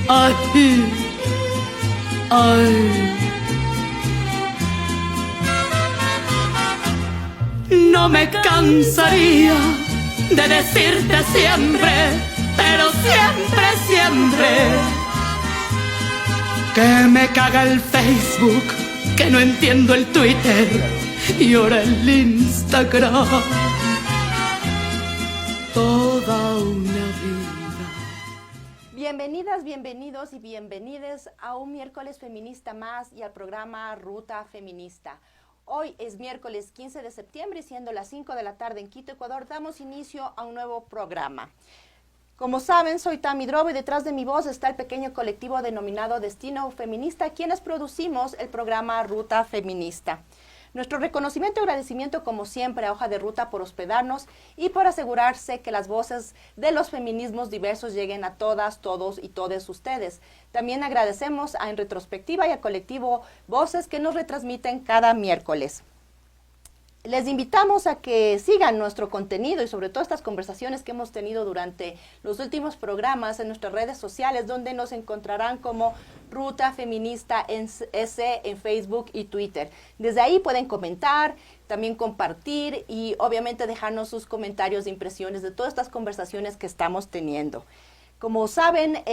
Ay, ay. No me cansaría de decirte siempre, pero siempre, siempre, que me caga el Facebook, que no entiendo el Twitter y ahora el Instagram. Toda una vida. Bienvenidas, bienvenidos y bienvenides a un miércoles feminista más y al programa Ruta Feminista. Hoy es miércoles 15 de septiembre y siendo las 5 de la tarde en Quito, Ecuador, damos inicio a un nuevo programa. Como saben, soy Tami Drobo y detrás de mi voz está el pequeño colectivo denominado Destino Feminista, quienes producimos el programa Ruta Feminista. Nuestro reconocimiento y agradecimiento, como siempre, a Hoja de Ruta por hospedarnos y por asegurarse que las voces de los feminismos diversos lleguen a todas, todos y todes ustedes. También agradecemos a En Retrospectiva y al colectivo Voces que nos retransmiten cada miércoles. Les invitamos a que sigan nuestro contenido y sobre todo estas conversaciones que hemos tenido durante los últimos programas en nuestras redes sociales, donde nos encontrarán como Ruta Feminista S en Facebook y Twitter. Desde ahí pueden comentar, también compartir y obviamente dejarnos sus comentarios e impresiones de todas estas conversaciones que estamos teniendo. Como saben,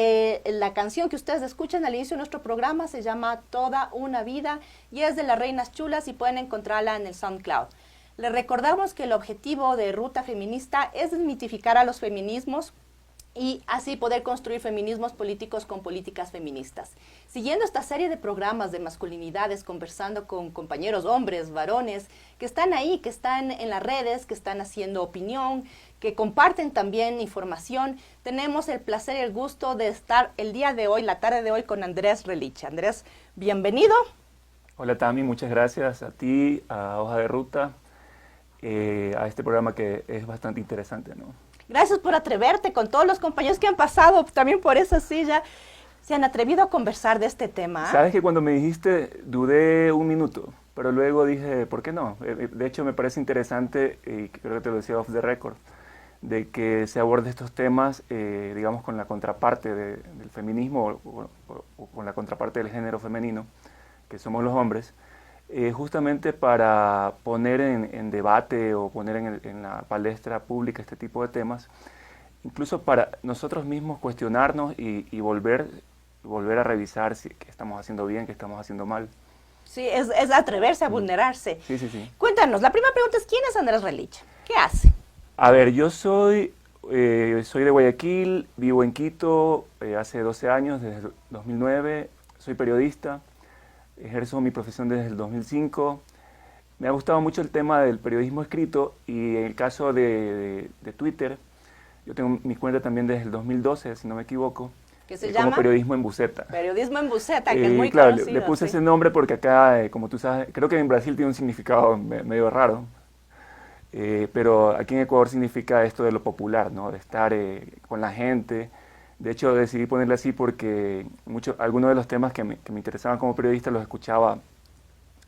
la canción que ustedes escuchan al inicio de nuestro programa se llama Toda una vida y es de Las Reinas Chulas y pueden encontrarla en el SoundCloud. Les recordamos que el objetivo de Ruta Feminista es desmitificar a los feminismos y así poder construir feminismos políticos con políticas feministas. Siguiendo esta serie de programas de masculinidades, conversando con compañeros hombres, varones, que están ahí, que están en las redes, que están haciendo opinión, que comparten también información, tenemos el placer y el gusto de estar el día de hoy, la tarde de hoy, con Andrés Relich. Andrés, bienvenido. Hola Tami, muchas gracias a ti, a Hoja de Ruta, a este programa que es bastante interesante, ¿no? Gracias por atreverte con todos los compañeros que han pasado también por esa silla. Se han atrevido a conversar de este tema. Sabes que cuando me dijiste, dudé un minuto, pero luego dije, ¿por qué no? De hecho, me parece interesante, y creo que te lo decía off the record, de que se aborde estos temas, digamos, con la contraparte del feminismo o con la contraparte del género femenino, que somos los hombres, justamente para poner en debate o poner en la palestra pública este tipo de temas, incluso para nosotros mismos cuestionarnos y volver a revisar si qué estamos haciendo bien, qué estamos haciendo mal. Sí, es atreverse a vulnerarse. Sí, sí, sí. Cuéntanos, la primera pregunta es, ¿quién es Andrés Relich? ¿Qué hace? A ver, yo soy de Guayaquil, vivo en Quito hace 12 años, desde el 2009, soy periodista. Ejerzo mi profesión desde el 2005. Me ha gustado mucho el tema del periodismo escrito y en el caso de Twitter, yo tengo mi cuenta también desde el 2012, si no me equivoco. ¿Qué se llama? Como Periodismo en Buceta. Periodismo en Buceta, que es muy claro, conocido. le puse sí. ese nombre porque acá, como tú sabes, creo que en Brasil tiene un significado medio raro, pero aquí en Ecuador significa esto de lo popular, ¿no? De estar con la gente. De hecho, decidí ponerle así porque algunos de los temas que me interesaban como periodista los escuchaba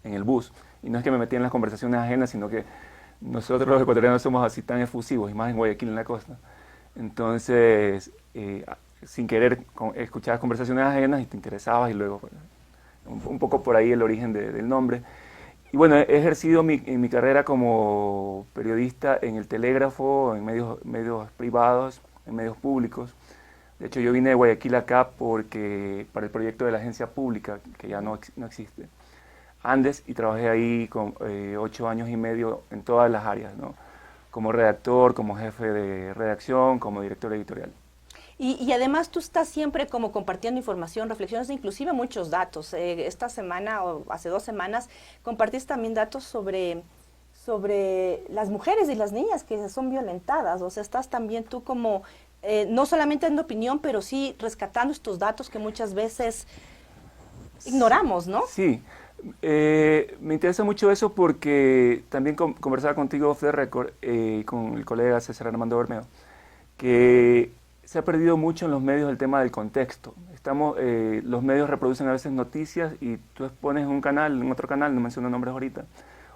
en el bus. Y no es que me metía en las conversaciones ajenas, sino que nosotros los ecuatorianos somos así tan efusivos, y más en Guayaquil, en la costa. Entonces, sin querer, escuchabas conversaciones ajenas y te interesabas y luego, un poco por ahí el origen del nombre. Y bueno, he ejercido mi carrera como periodista en el Telégrafo, en medios privados, en medios públicos. De hecho, yo vine de Guayaquil acá para el proyecto de la agencia pública, que ya no existe, Andes, y trabajé ahí con 8 años y medio en todas las áreas, ¿no? Como redactor, como jefe de redacción, como director editorial. Y además tú estás siempre como compartiendo información, reflexiones, inclusive muchos datos. Esta semana o hace 2 semanas compartiste también datos sobre las mujeres y las niñas que son violentadas. O sea, estás también tú como... no solamente dando opinión, pero sí rescatando estos datos que muchas veces ignoramos, ¿no? Sí, me interesa mucho eso porque también conversaba contigo off the record, con el colega César Armando Bermeo, que se ha perdido mucho en los medios el tema del contexto. Los medios reproducen a veces noticias y tú expones en otro canal, no menciono nombres ahorita,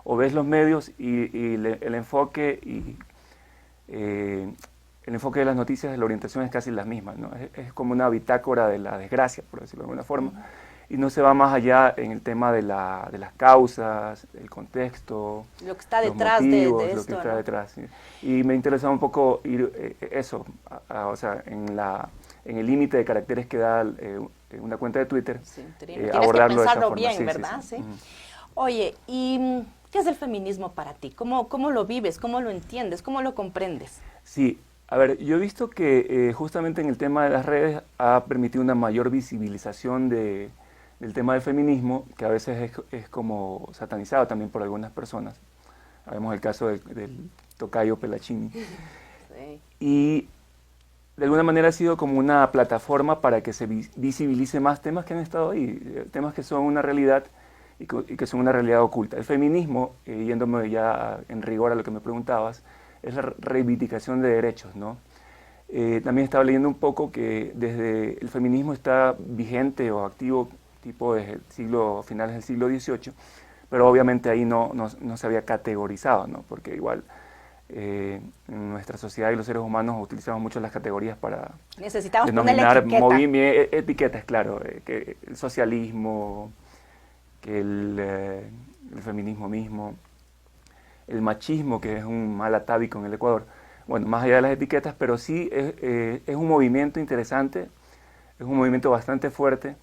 o ves los medios y el enfoque y el enfoque de las noticias, la orientación es casi la misma, ¿no? Es como una bitácora de la desgracia, por decirlo de alguna forma, y no se va más allá en el tema de las causas, el contexto, lo que está los detrás motivos, de lo esto, que está ¿no? detrás. ¿Sí? Y me interesaba un poco ir eso, o sea, en el límite de caracteres que da una cuenta de Twitter, Sí, tienes que abordarlo de esa pensarlo forma. bien, Sí, ¿verdad? sí. Sí. Oye, ¿y qué es el feminismo para ti? ¿Cómo lo vives? ¿Cómo lo entiendes? ¿Cómo lo comprendes? Sí, a ver, yo he visto que justamente en el tema de las redes ha permitido una mayor visibilización del tema del feminismo, que a veces es como satanizado también por algunas personas. Vemos el caso del tocayo Pelachini. Sí. Y de alguna manera ha sido como una plataforma para que se visibilice más temas que han estado ahí, temas que son una realidad y que son una realidad oculta. El feminismo, yéndome ya en rigor a lo que me preguntabas, es la reivindicación de derechos, ¿no? También estaba leyendo un poco que desde el feminismo está vigente o activo tipo desde el finales del siglo XVIII, pero obviamente ahí no se había categorizado, ¿no? Porque igual en nuestra sociedad y los seres humanos utilizamos mucho las categorías para Necesitamos ponerle denominar etiqueta. etiquetas, claro, que el socialismo, que el feminismo mismo, el machismo, que es un mal atávico en el Ecuador. Bueno, más allá de las etiquetas, pero sí es un movimiento interesante, es un movimiento bastante fuerte,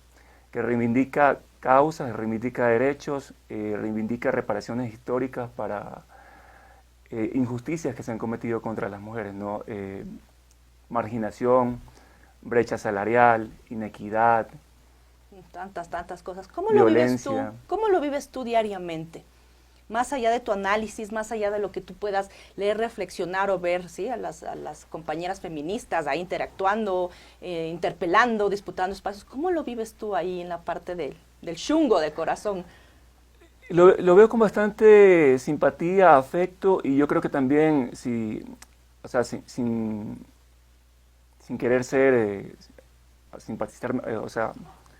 que reivindica causas, reivindica derechos, reivindica reparaciones históricas para injusticias que se han cometido contra las mujeres, ¿no? Marginación, brecha salarial, inequidad, Tantas cosas. ¿Cómo lo vives tú? violencia. ¿Cómo lo vives tú diariamente? Más allá de tu análisis, más allá de lo que tú puedas leer, reflexionar o ver, ¿sí? A las compañeras feministas ahí interactuando, interpelando, disputando espacios. ¿Cómo lo vives tú ahí en la parte del chungo del corazón? Lo veo con bastante simpatía, afecto, y yo creo que también, o sea, sin querer simpatizar, o sea,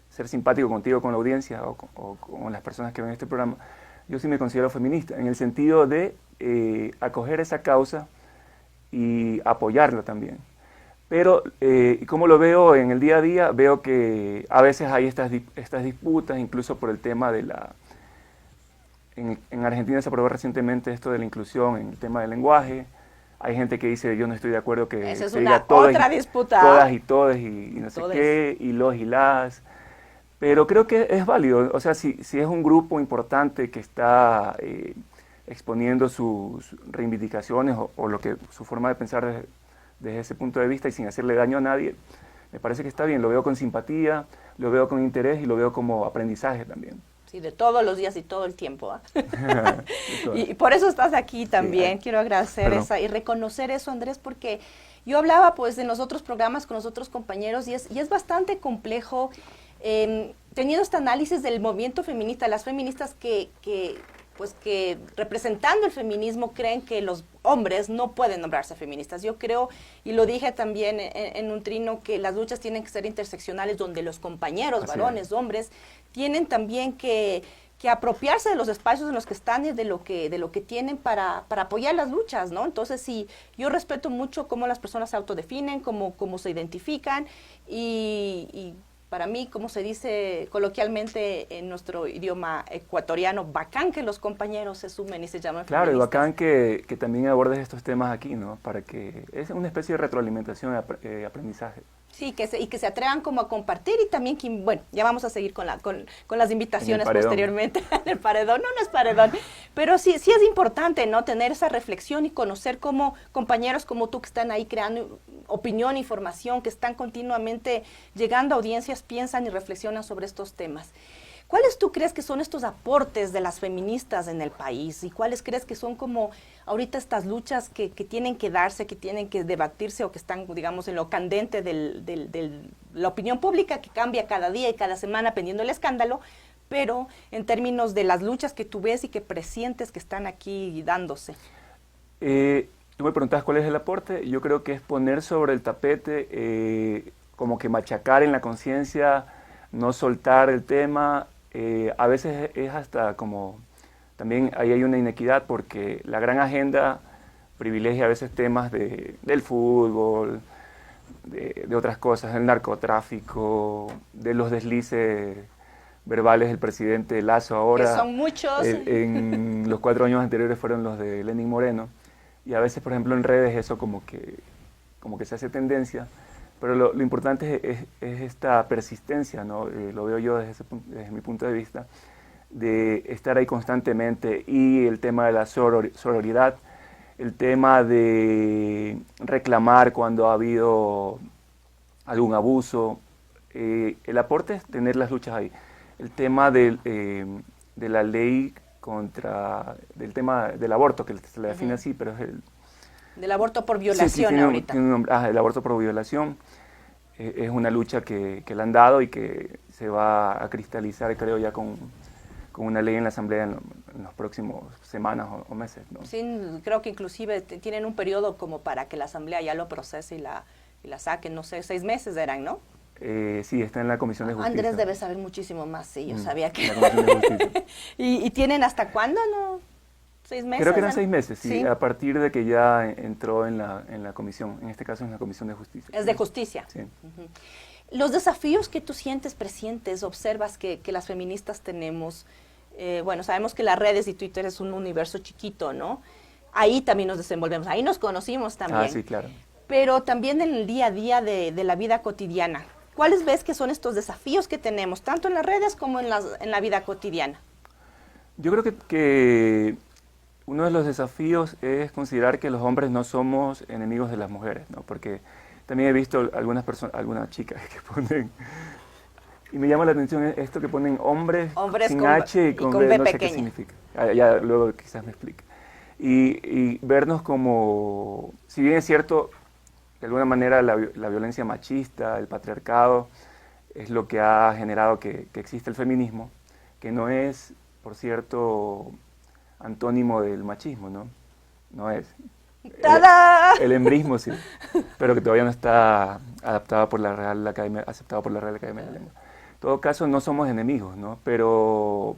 ser simpático contigo, con la audiencia o con las personas que ven este programa, yo sí me considero feminista, en el sentido de acoger esa causa y apoyarla también. Pero, como lo veo en el día a día, veo que a veces hay estas disputas, incluso por el tema de en Argentina se aprobó recientemente esto de la inclusión en el tema del lenguaje. Hay gente que dice, yo no estoy de acuerdo que Esa es se una diga todas otra disputa. todas y todes y no sé Todes. qué, y los y las. Pero creo que es válido, o sea, si es un grupo importante que está exponiendo sus reivindicaciones o su forma de pensar desde ese punto de vista y sin hacerle daño a nadie, me parece que está bien, lo veo con simpatía, lo veo con interés y lo veo como aprendizaje también. Sí, de todos los días y todo el tiempo. Y por eso estás aquí también. Sí, quiero agradecer perdón. y reconocer eso, Andrés, porque yo hablaba pues en los otros programas con los otros compañeros y es bastante complejo teniendo este análisis del movimiento feminista, las feministas que representando el feminismo creen que los hombres no pueden nombrarse feministas. Yo creo, y lo dije también en un trino, que las luchas tienen que ser interseccionales, donde los compañeros, Así varones, es. hombres, tienen también que apropiarse de los espacios en los que están y de lo que tienen para apoyar las luchas, ¿no? Entonces, sí, yo respeto mucho cómo las personas se autodefinen, cómo se identifican y para mí, como se dice coloquialmente en nuestro idioma ecuatoriano, bacán que los compañeros se sumen y se llaman Claro, y feministas. bacán que también abordes estos temas aquí, ¿no? Para que es una especie de retroalimentación de aprendizaje. Sí, y que se atrevan como a compartir y también que, bueno, ya vamos a seguir con las invitaciones paredón. posteriormente en el paredón, no es paredón, pero sí es importante, ¿no? Tener esa reflexión y conocer cómo compañeros como tú que están ahí creando opinión, información, que están continuamente llegando a audiencias, piensan y reflexionan sobre estos temas. ¿Cuáles tú crees que son estos aportes de las feministas en el país? ¿Y cuáles crees que son como ahorita estas luchas que tienen que darse, que tienen que debatirse o que están, digamos, en lo candente de la opinión pública que cambia cada día y cada semana dependiendo del escándalo, pero en términos de las luchas que tú ves y que presientes que están aquí dándose? Tú me preguntabas cuál es el aporte. Yo creo que es poner sobre el tapete, como que machacar en la conciencia, no soltar el tema. A veces es hasta como, también ahí hay una inequidad porque la gran agenda privilegia a veces temas del fútbol, de otras cosas, del narcotráfico, de los deslices verbales del presidente Lasso ahora. Que son muchos. En los 4 años anteriores fueron los de Lenín Moreno. Y a veces, por ejemplo, en redes eso como que se hace tendencia. Pero lo importante es esta persistencia, ¿no? Lo veo yo desde mi punto de vista, de estar ahí constantemente. Y el tema de la sororidad, el tema de reclamar cuando ha habido algún abuso. El aporte es tener las luchas ahí. El tema de la ley del tema del aborto, que se le define así, pero es del aborto por violación sí, tiene ahorita. Tiene un nombre, el aborto por violación. Es una lucha que le han dado y que se va a cristalizar, creo, ya con una ley en la Asamblea en las próximas semanas o meses, ¿no? Sí, creo que inclusive tienen un periodo como para que la Asamblea ya lo procese y la saque, no sé, 6 meses eran, ¿no? Sí, está en la Comisión de Justicia. Andrés debe saber muchísimo más, sí, yo sabía que... La Comisión de Justicia. ¿Y tienen hasta cuándo, no? 6 meses. Creo que eran 6 meses, sí, sí, a partir de que ya entró en la comisión, en este caso en la Comisión de Justicia. Es de justicia. Sí. Los desafíos que tú sientes presentes, observas que las feministas tenemos, bueno, sabemos que las redes y Twitter es un universo chiquito, ¿no? Ahí también nos desenvolvemos, ahí nos conocimos también. Ah, sí, claro. Pero también en el día a día de la vida cotidiana. ¿Cuáles ves que son estos desafíos que tenemos, tanto en las redes como en la vida cotidiana? Yo creo que uno de los desafíos es considerar que los hombres no somos enemigos de las mujeres, ¿no? Porque también he visto algunas chicas que ponen, y me llama la atención esto que ponen hombres sin con, H y con B no pequeña. sé qué significa. Ya luego quizás me explique. Y vernos como, si bien es cierto, de alguna manera la violencia machista, el patriarcado, es lo que ha generado que existe el feminismo, que no es, por cierto, antónimo del machismo, ¿no? No es. El embrismo sí, pero que todavía no está aceptado por la Real Academia de la Lengua. En todo caso, no somos enemigos, ¿no? Pero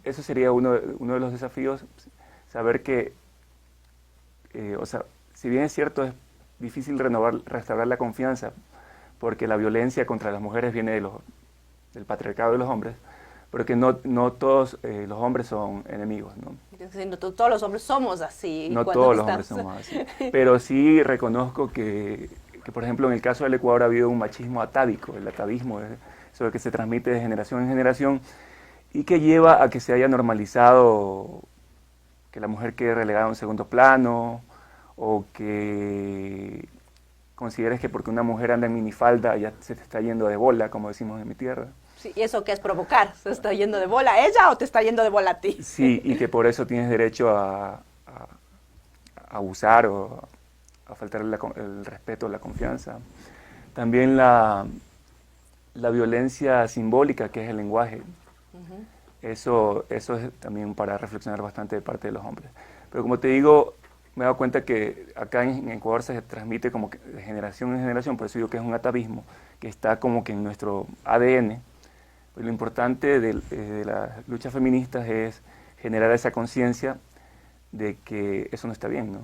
eso sería uno de los desafíos, saber que, o sea, si bien es cierto, es difícil restaurar la confianza, porque la violencia contra las mujeres viene del patriarcado de los hombres, pero que no todos los hombres son enemigos, ¿no? No todos los hombres somos así. No todos los hombres somos así. Pero sí reconozco que, por ejemplo, en el caso del Ecuador ha habido un machismo atávico, el atavismo, eso que se transmite de generación en generación y que lleva a que se haya normalizado que la mujer quede relegada a un segundo plano, o que consideres que porque una mujer anda en minifalda ya se te está yendo de bola, como decimos en mi tierra. Sí, ¿y eso qué es provocar? ¿Se está yendo de bola a ella o te está yendo de bola a ti? Sí, y que por eso tienes derecho a abusar o a faltarle el respeto, la confianza. También la violencia simbólica, que es el lenguaje. Eso es también para reflexionar bastante de parte de los hombres. Pero como te digo, me he dado cuenta que acá en Ecuador se transmite como que de generación en generación, por eso digo que es un atavismo que está como que en nuestro ADN. Pues lo importante de las luchas feministas es generar esa conciencia de que eso no está bien, ¿no?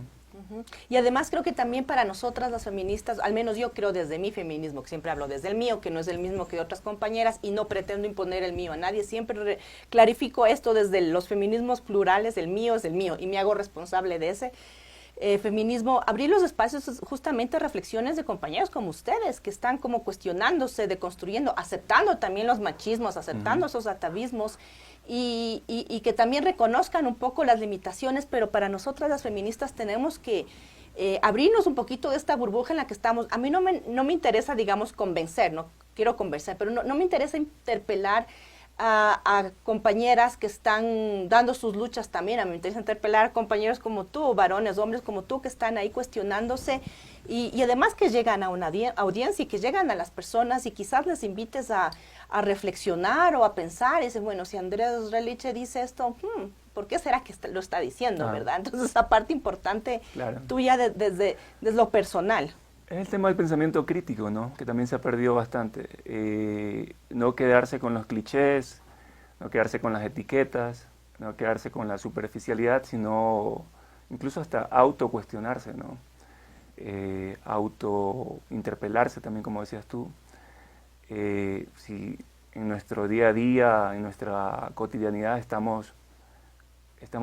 Y además creo que también para nosotras las feministas, al menos yo creo desde mi feminismo, que siempre hablo desde el mío, que no es el mismo que otras compañeras y no pretendo imponer el mío a nadie, siempre clarifico esto desde los feminismos plurales, el mío es el mío y me hago responsable de ese feminismo, abrir los espacios justamente a reflexiones de compañeros como ustedes, que están como cuestionándose, deconstruyendo, aceptando también los machismos, aceptando esos atavismos y que también reconozcan un poco las limitaciones, pero para nosotras las feministas tenemos que abrirnos un poquito de esta burbuja en la que estamos. A mí no me interesa, digamos, convencer, no quiero conversar, pero no me interesa interpelar a compañeras que están dando sus luchas también. A mí me interesa interpelar a compañeros como tú, varones, hombres como tú, que están ahí cuestionándose y además que llegan a una audiencia y que llegan a las personas y quizás les invites a reflexionar o a pensar y dicen, bueno, si Andrés Reliche dice esto, ¿por qué será que lo está diciendo, verdad? Entonces esa parte importante tuya desde lo personal. Es el tema del pensamiento crítico, ¿no? Que también se ha perdido bastante. No quedarse con los clichés, no quedarse con las etiquetas, no quedarse con la superficialidad, sino incluso hasta autocuestionarse, ¿no? Autointerpelarse también, como decías tú. Si en nuestro día a día, en nuestra cotidianidad estamos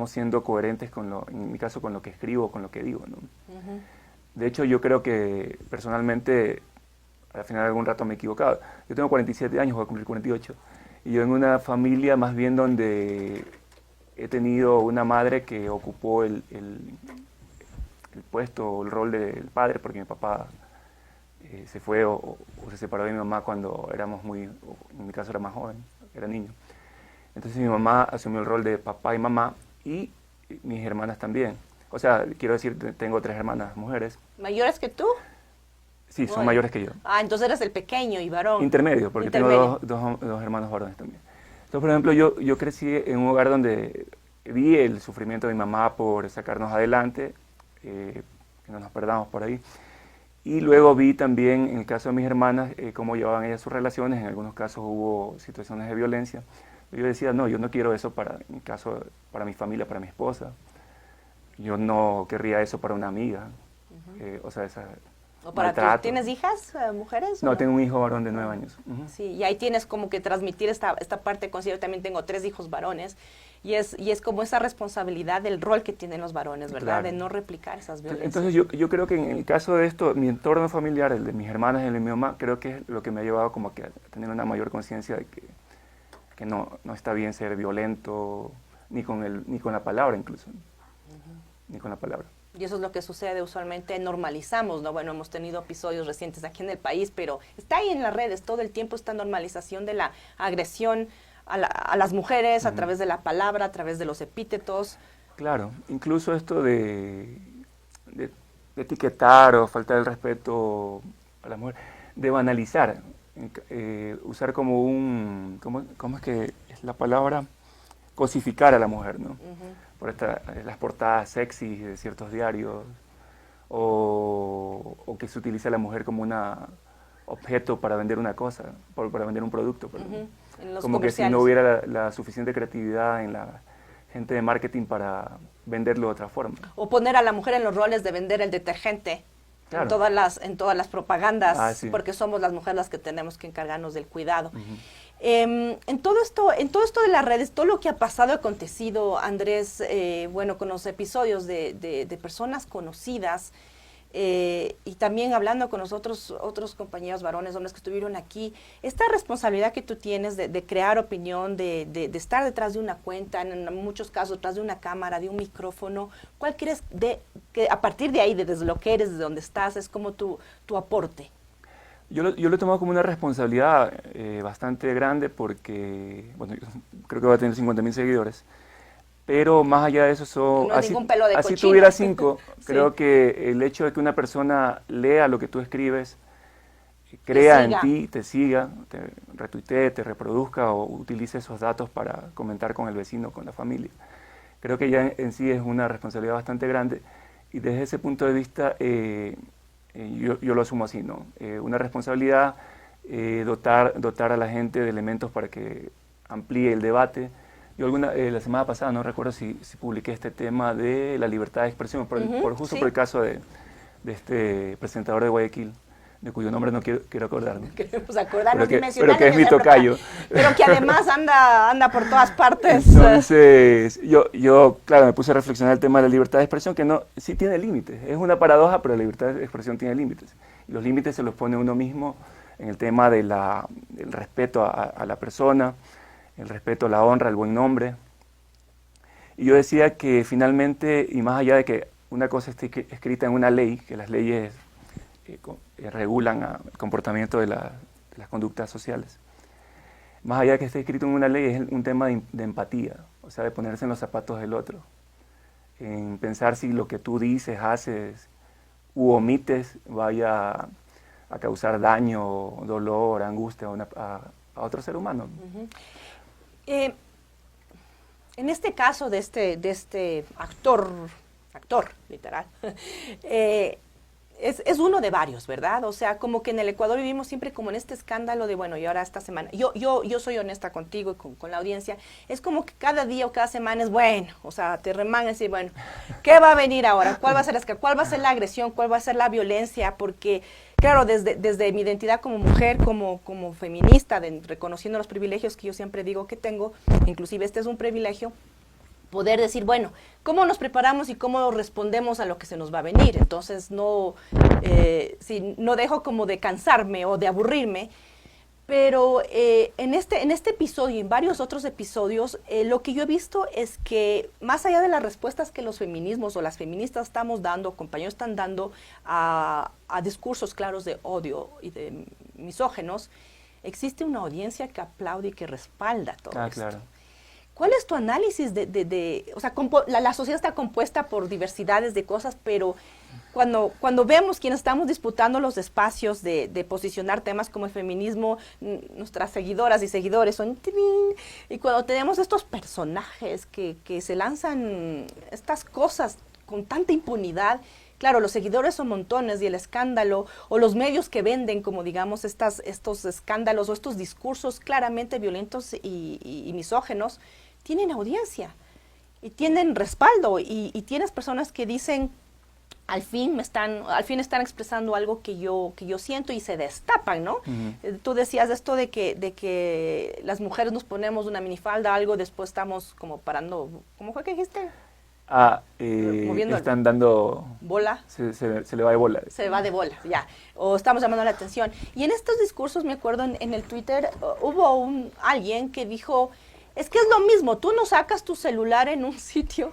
siendo coherentes en mi caso, con lo que escribo, con lo que digo, ¿no? De hecho, yo creo que personalmente, al final de algún rato me he equivocado. Yo tengo 47 años, voy a cumplir 48, y yo en una familia más bien donde he tenido una madre que ocupó el puesto, el rol del padre, porque mi papá se fue o se separó de mi mamá cuando éramos en mi caso era más joven, era niño. Entonces mi mamá asumió el rol de papá y mamá, y mis hermanas también. O sea, quiero decir, tengo 3 hermanas mujeres. ¿Mayores que tú? Sí, son mayores que yo. Ah, entonces eres el pequeño y varón. Intermedio, porque tengo dos hermanos varones también. Entonces, por ejemplo, yo crecí en un hogar donde vi el sufrimiento de mi mamá por sacarnos adelante, que no nos perdamos por ahí. Y luego vi también, en el caso de mis hermanas, cómo llevaban ellas sus relaciones. En algunos casos hubo situaciones de violencia. Yo decía, no, yo no quiero eso para mi familia, para mi esposa. Yo no querría eso para una amiga. O sea, ¿O para ¿Tienes hijas, mujeres? No, tengo un hijo varón de 9 años. Sí, y ahí tienes como que transmitir esta parte. Yo también tengo 3 hijos varones, y es como esa responsabilidad del rol que tienen los varones, ¿verdad? Claro. De no replicar esas violencias. Entonces yo creo que en el caso de esto, mi entorno familiar, el de mis hermanas y el de mi mamá, creo que es lo que me ha llevado como que a tener una mayor conciencia de que no está bien ser violento, ni con la palabra incluso, ni con la palabra. Y eso es lo que sucede usualmente, normalizamos, ¿no? Bueno, hemos tenido episodios recientes aquí en el país, pero está ahí en las redes todo el tiempo esta normalización de la agresión a las mujeres a través de la palabra, a través de los epítetos. Claro, incluso esto de etiquetar o faltar el respeto a la mujer, de banalizar, usar como ¿cómo es que es la palabra? Cosificar a la mujer, ¿no? Por las portadas sexy de ciertos diarios, o que se utiliza a la mujer como un objeto para vender una cosa, para vender un producto. Como que si no hubiera la suficiente creatividad en la gente de marketing para venderlo de otra forma. O poner a la mujer en los roles de vender el detergente. Claro. En todas las propagandas, sí. Porque somos las mujeres las que tenemos que encargarnos del cuidado. En todo esto de las redes, todo lo que ha pasado, acontecido, Andrés, bueno, con los episodios de personas conocidas, y también hablando con nosotros, otros compañeros varones, hombres que estuvieron aquí, esta responsabilidad que tú tienes de crear opinión, de estar detrás de una cuenta, en muchos casos detrás de una cámara, de un micrófono, ¿cuál crees que a partir de ahí, desde lo que eres, desde donde estás, es como tu aporte? Yo lo he tomado como una responsabilidad bastante grande porque, bueno, yo creo que va a tener 50.000 seguidores, pero más allá de eso, no así cochino. tuviera 5, sí. Creo que el hecho de que una persona lea lo que tú escribes, crea en ti, te siga, te retuitee, te reproduzca o utilice esos datos para comentar con el vecino, con la familia. Creo que ya en sí es una responsabilidad bastante grande, y desde ese punto de vista yo lo asumo así, ¿no? Una responsabilidad, dotar a la gente de elementos para que amplíe el debate. Yo la semana pasada, no recuerdo si publiqué este tema de la libertad de expresión, por el caso de este presentador de Guayaquil, de cuyo nombre no quiero acordarme. Queremos acordarnos pero que es mi tocayo. Pero que además anda por todas partes. Entonces, yo claro, me puse a reflexionar el tema de la libertad de expresión, que sí tiene límites. Es una paradoja, pero la libertad de expresión tiene límites. Y los límites se los pone uno mismo en el tema del respeto a la persona, el respeto a la honra, el buen nombre. Y yo decía que finalmente, y más allá de que una cosa esté escrita en una ley, que las leyes regulan el comportamiento de las conductas sociales, más allá de que esté escrito en una ley, es un tema de empatía, o sea, de ponerse en los zapatos del otro, en pensar si lo que tú dices, haces u omites vaya a causar daño, dolor, angustia a otro ser humano. En este caso de este actor literal, es uno de varios, ¿verdad? O sea, como que en el Ecuador vivimos siempre como en este escándalo de, bueno, y ahora esta semana, yo soy honesta contigo y con la audiencia, es como que cada día o cada semana es bueno, o sea, te remangas y bueno, ¿qué va a venir ahora? ¿Cuál va a ser cuál va a ser la agresión? ¿Cuál va a ser la violencia? Porque, claro, desde mi identidad como mujer, como feminista, reconociendo los privilegios que yo siempre digo que tengo, inclusive este es un privilegio, poder decir, bueno, ¿cómo nos preparamos y cómo respondemos a lo que se nos va a venir? Entonces, no dejo como de cansarme o de aburrirme, pero en este episodio y en varios otros episodios, lo que yo he visto es que más allá de las respuestas que los feminismos o las feministas estamos dando, compañeros están dando a discursos claros de odio y de misógenos, existe una audiencia que aplaude y que respalda todo esto. Claro. ¿Cuál es tu análisis o sea, la sociedad está compuesta por diversidades de cosas, pero cuando vemos quienes estamos disputando los espacios de posicionar temas como el feminismo, nuestras seguidoras y seguidores son... Y cuando tenemos estos personajes que se lanzan estas cosas con tanta impunidad, claro, los seguidores son montones y el escándalo, o los medios que venden, como digamos, estos escándalos o estos discursos claramente violentos y misógenos, tienen audiencia y tienen respaldo y tienes personas que dicen, al fin están expresando algo que yo siento y se destapan, ¿no? Tú decías esto de que las mujeres nos ponemos una minifalda, algo, después estamos como parando, ¿cómo fue que dijiste? Están dando... Bola. Se le va de bola. Se va de bola, ya. O estamos llamando la atención. Y en estos discursos, me acuerdo, en el Twitter, hubo alguien que dijo, es que es lo mismo, tú no sacas tu celular en un sitio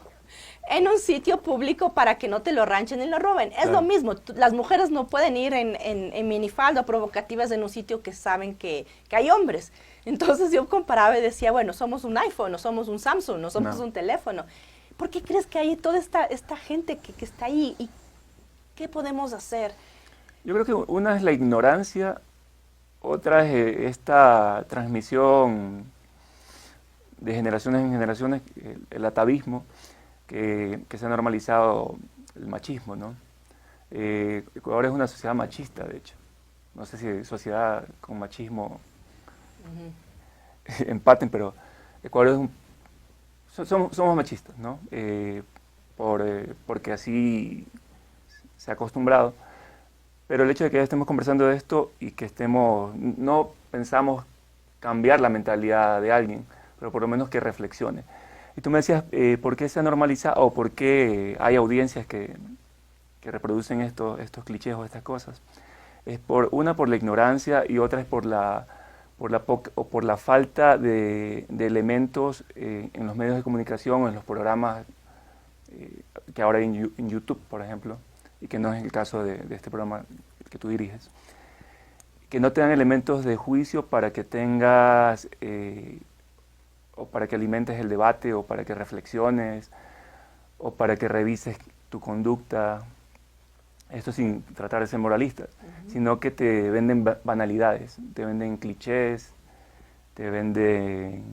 público para que no te lo ranchen y lo roben. Es lo mismo, las mujeres no pueden ir en minifalda provocativas en un sitio que saben que hay hombres. Entonces yo comparaba y decía, bueno, somos un iPhone, no somos un Samsung, no somos un teléfono. ¿Por qué crees que hay toda esta gente que está ahí? ¿Y qué podemos hacer? Yo creo que una es la ignorancia, otra es esta transmisión de generaciones en generaciones, el atavismo, que se ha normalizado el machismo, ¿no? Ecuador es una sociedad machista, de hecho. No sé si sociedad con machismo empaten, pero Ecuador somos machistas, ¿no? Porque así se ha acostumbrado. Pero el hecho de que ya estemos conversando de esto y que no pensamos cambiar la mentalidad de alguien, pero por lo menos que reflexione. Y tú me decías, ¿por qué se ha normalizado o por qué hay audiencias que reproducen estos clichés o estas cosas? Es por la ignorancia y otra es por la falta de elementos en los medios de comunicación o en los programas que ahora hay en YouTube, por ejemplo, y que no es el caso de este programa que tú diriges, que no te dan elementos de juicio para que tengas o para que alimentes el debate o para que reflexiones o para que revises tu conducta. Esto sin tratar de ser moralista, sino que te venden banalidades, te venden clichés, te venden,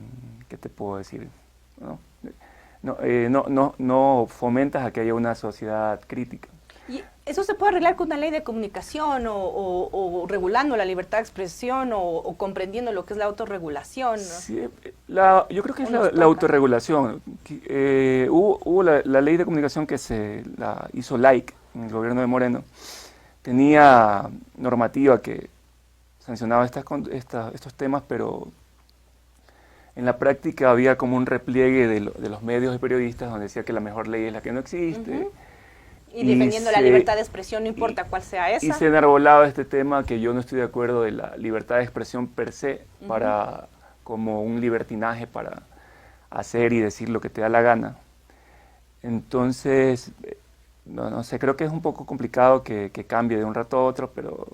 ¿qué te puedo decir? No fomentas a que haya una sociedad crítica. ¿Y eso se puede arreglar con una ley de comunicación o regulando la libertad de expresión o comprendiendo lo que es la autorregulación, ¿no? Sí, yo creo que es la autorregulación. Hubo la ley de comunicación que se la hizo LAIC en el gobierno de Moreno. Tenía normativa que sancionaba estos temas, pero en la práctica había como un repliegue de los medios y periodistas donde decía que la mejor ley es la que no existe. Y defendiendo la libertad de expresión, no importa cuál sea esa. Y se enarbolaba este tema que yo no estoy de acuerdo de la libertad de expresión per se, como un libertinaje para hacer y decir lo que te da la gana. Entonces, no sé, creo que es un poco complicado que cambie de un rato a otro, pero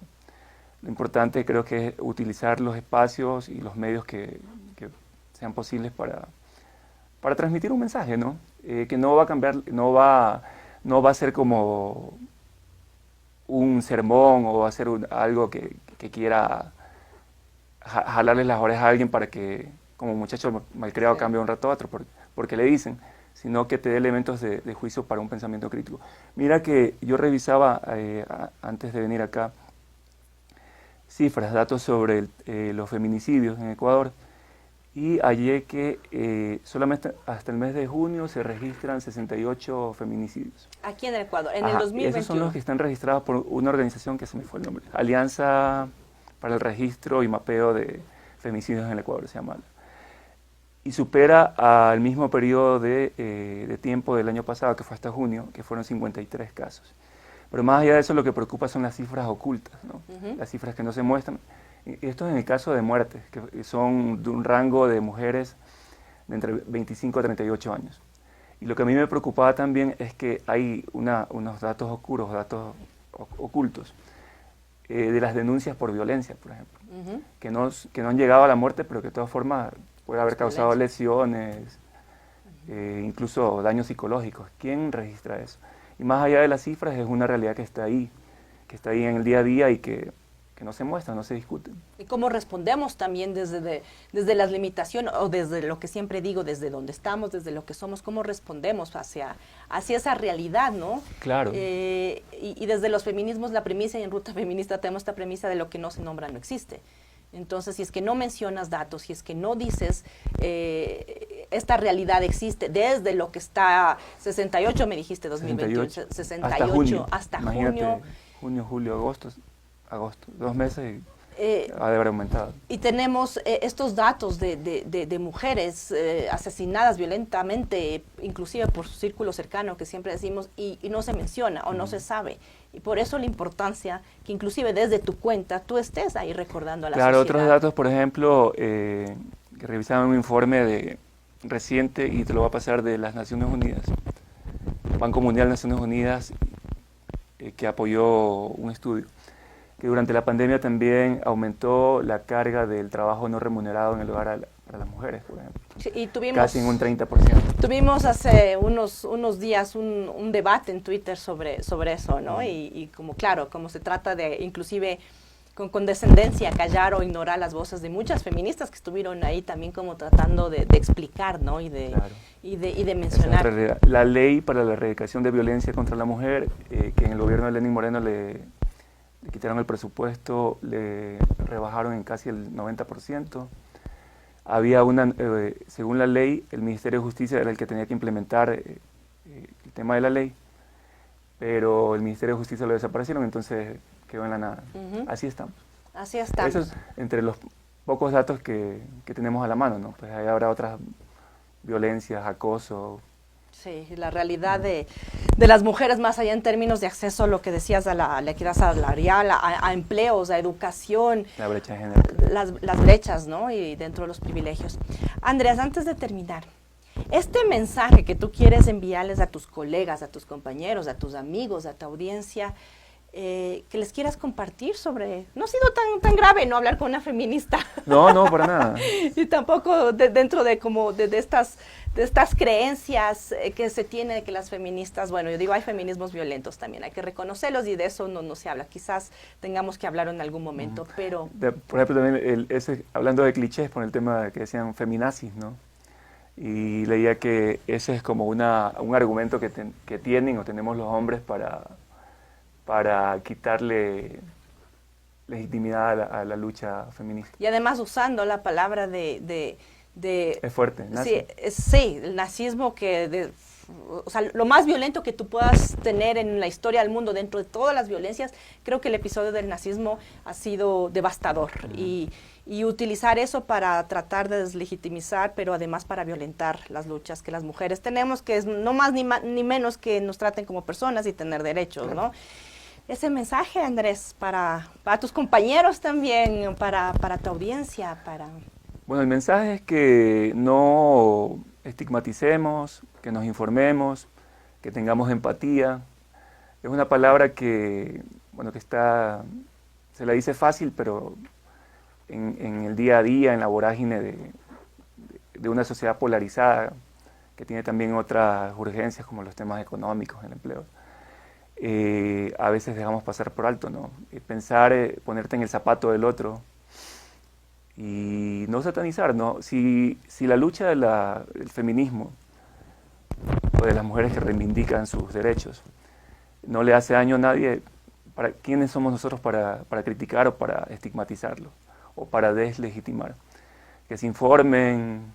lo importante creo que es utilizar los espacios y los medios que sean posibles para transmitir un mensaje, ¿no? Que no va a cambiar, no va a ser como un sermón o va a ser algo que quiera jalarle las orejas a alguien para que, como muchacho malcriado, cambie de un rato a otro, porque le dicen, sino que te dé elementos de juicio para un pensamiento crítico. Mira que yo revisaba antes de venir acá cifras, datos sobre los feminicidios en Ecuador, y hallé que solamente hasta el mes de junio se registran 68 feminicidios. Aquí en el Ecuador, en el 2021. Esos son los que están registrados por una organización que se me fue el nombre, Alianza para el Registro y Mapeo de Femicidios en el Ecuador, se llama. Y supera al mismo periodo de tiempo del año pasado, que fue hasta junio, que fueron 53 casos. Pero más allá de eso, lo que preocupa son las cifras ocultas, ¿no? Las cifras que no se muestran. Esto es en el caso de muertes, que son de un rango de mujeres de entre 25 a 38 años. Y lo que a mí me preocupaba también es que hay unos datos oscuros, datos ocultos, de las denuncias por violencia, por ejemplo, que no han llegado a la muerte, pero que de todas formas puede haber causado lesiones, incluso daños psicológicos. ¿Quién registra eso? Y más allá de las cifras, es una realidad que está ahí en el día a día y que no se muestra, no se discute. Y cómo respondemos también desde las limitaciones, o desde lo que siempre digo, desde donde estamos, desde lo que somos, cómo respondemos hacia esa realidad, ¿no? Claro. Y desde los feminismos, la premisa, y en Ruta Feminista tenemos esta premisa de lo que no se nombra no existe. Entonces, si es que no mencionas datos, si es que no dices esta realidad existe desde lo que está 68, me dijiste 2021, 68 hasta junio. Junio, julio, agosto, 2 meses ha de haber aumentado. Y tenemos estos datos de mujeres asesinadas violentamente, inclusive por su círculo cercano, que siempre decimos, y no se menciona o no se sabe. Y por eso la importancia que inclusive desde tu cuenta tú estés ahí recordando a la sociedad. Claro, otros datos, por ejemplo, que revisaban un informe reciente, y te lo voy a pasar, de las Naciones Unidas, Banco Mundial de Naciones Unidas, que apoyó un estudio, que durante la pandemia también aumentó la carga del trabajo no remunerado en el hogar para las mujeres, por ejemplo. Sí, y tuvimos, casi en un 30%. Tuvimos hace unos días un debate en Twitter sobre eso, ¿no? Y como se trata de, inclusive, con condescendencia, callar o ignorar las voces de muchas feministas que estuvieron ahí también como tratando de explicar, ¿no? Y de mencionar. La ley para la erradicación de violencia contra la mujer, que en el gobierno de Lenín Moreno le quitaron el presupuesto, le rebajaron en casi el 90%. Había según la ley, el Ministerio de Justicia era el que tenía que implementar el tema de la ley, pero el Ministerio de Justicia lo desaparecieron, entonces quedó en la nada. Así estamos. Así estamos. Eso es entre los pocos datos que tenemos a la mano, ¿no? Pues ahí habrá otras violencias, acoso. Sí, la realidad de las mujeres, más allá en términos de acceso a lo que decías, a la equidad salarial, a empleos, a educación. La brecha de género. Las brechas, ¿no? Y dentro de los privilegios. Andrés, antes de terminar, este mensaje que tú quieres enviarles a tus colegas, a tus compañeros, a tus amigos, a tu audiencia, que les quieras compartir sobre... No ha sido tan grave no hablar con una feminista. No, para nada. Y tampoco dentro de estas creencias que se tiene de que las feministas, bueno, yo digo, hay feminismos violentos también, hay que reconocerlos y de eso no se habla. Quizás tengamos que hablar en algún momento, pero... Por ejemplo, también hablando de clichés, por el tema que decían feminazis, ¿no? Y leía que ese es como un argumento que tienen o tenemos los hombres para quitarle legitimidad a la lucha feminista. Y además usando la palabra es fuerte, nazi. Sí, el nazismo o sea, lo más violento que tú puedas tener en la historia del mundo, dentro de todas las violencias, creo que el episodio del nazismo ha sido devastador. Y utilizar eso para tratar de deslegitimizar, pero además para violentar las luchas que las mujeres tenemos, que es no más ni menos que nos traten como personas y tener derechos, ¿no? Ese mensaje, Andrés, para tus compañeros también, para tu audiencia, Bueno, el mensaje es que no estigmaticemos, que nos informemos, que tengamos empatía. Es una palabra que se la dice fácil, pero en el día a día, en la vorágine de una sociedad polarizada, que tiene también otras urgencias como los temas económicos, el empleo, a veces dejamos pasar por alto, ¿no? Pensar, ponerte en el zapato del otro y no satanizar, ¿no? Si la lucha del feminismo o de las mujeres que reivindican sus derechos. No le hace daño a nadie. ¿Quiénes somos nosotros para criticar o para estigmatizarlo o para deslegitimar? Que se informen,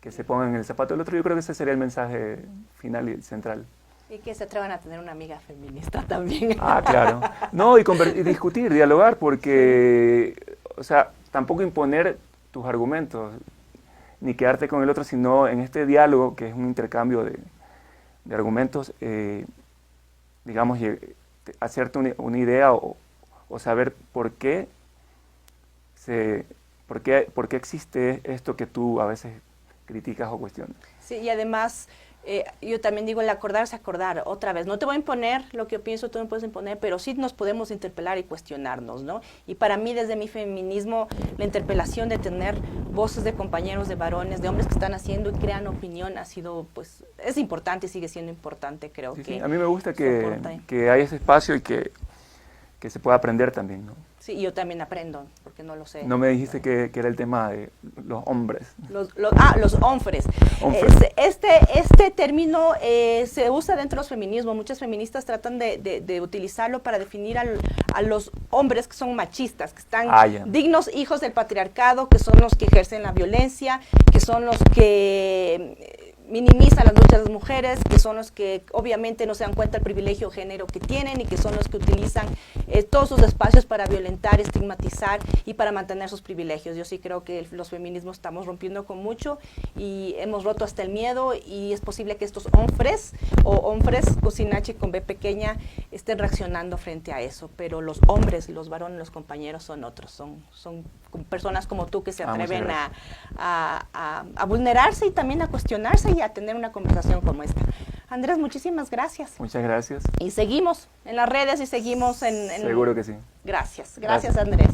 que se pongan en el zapato del otro. Yo creo que ese sería el mensaje final y central. Y que se atrevan a tener una amiga feminista también. Ah, claro. No, y discutir, dialogar, porque, o sea, tampoco imponer tus argumentos, ni quedarte con el otro, sino en este diálogo, que es un intercambio de argumentos, digamos, hacerte una idea o saber por qué existe esto que tú a veces criticas o cuestionas. Sí, y además, yo también digo, el acordarse, acordar, otra vez. No te voy a imponer lo que yo pienso, tú me puedes imponer, pero sí nos podemos interpelar y cuestionarnos, ¿no? Y para mí, desde mi feminismo, la interpelación de tener voces de compañeros, de varones, de hombres que están haciendo y crean opinión ha sido, pues, es importante y sigue siendo importante, creo que. Sí, a mí me gusta que haya ese espacio y que se pueda aprender también, ¿no? Sí, yo también aprendo, porque no lo sé. No me dijiste que era el tema de los hombres. Los hombres. Este término se usa dentro de los feminismos. Muchas feministas tratan de utilizarlo para definir a los hombres que son machistas, que están dignos hijos del patriarcado, que son los que ejercen la violencia, que son los que minimizan las luchas de las mujeres, que son los que obviamente no se dan cuenta del privilegio género que tienen y que son los que utilizan todos sus espacios para violentar, estigmatizar y para mantener sus privilegios. Yo sí creo que los feminismos estamos rompiendo con mucho y hemos roto hasta el miedo, y es posible que estos hombres con sin H y con B pequeña estén reaccionando frente a eso, pero los hombres, los varones, los compañeros son otros, son personas como tú que se atreven a vulnerarse y también a cuestionarse y a tener una conversación como esta. Andrés, muchísimas gracias. Muchas gracias. Y seguimos en las redes y seguimos en... Seguro que sí. Gracias Andrés.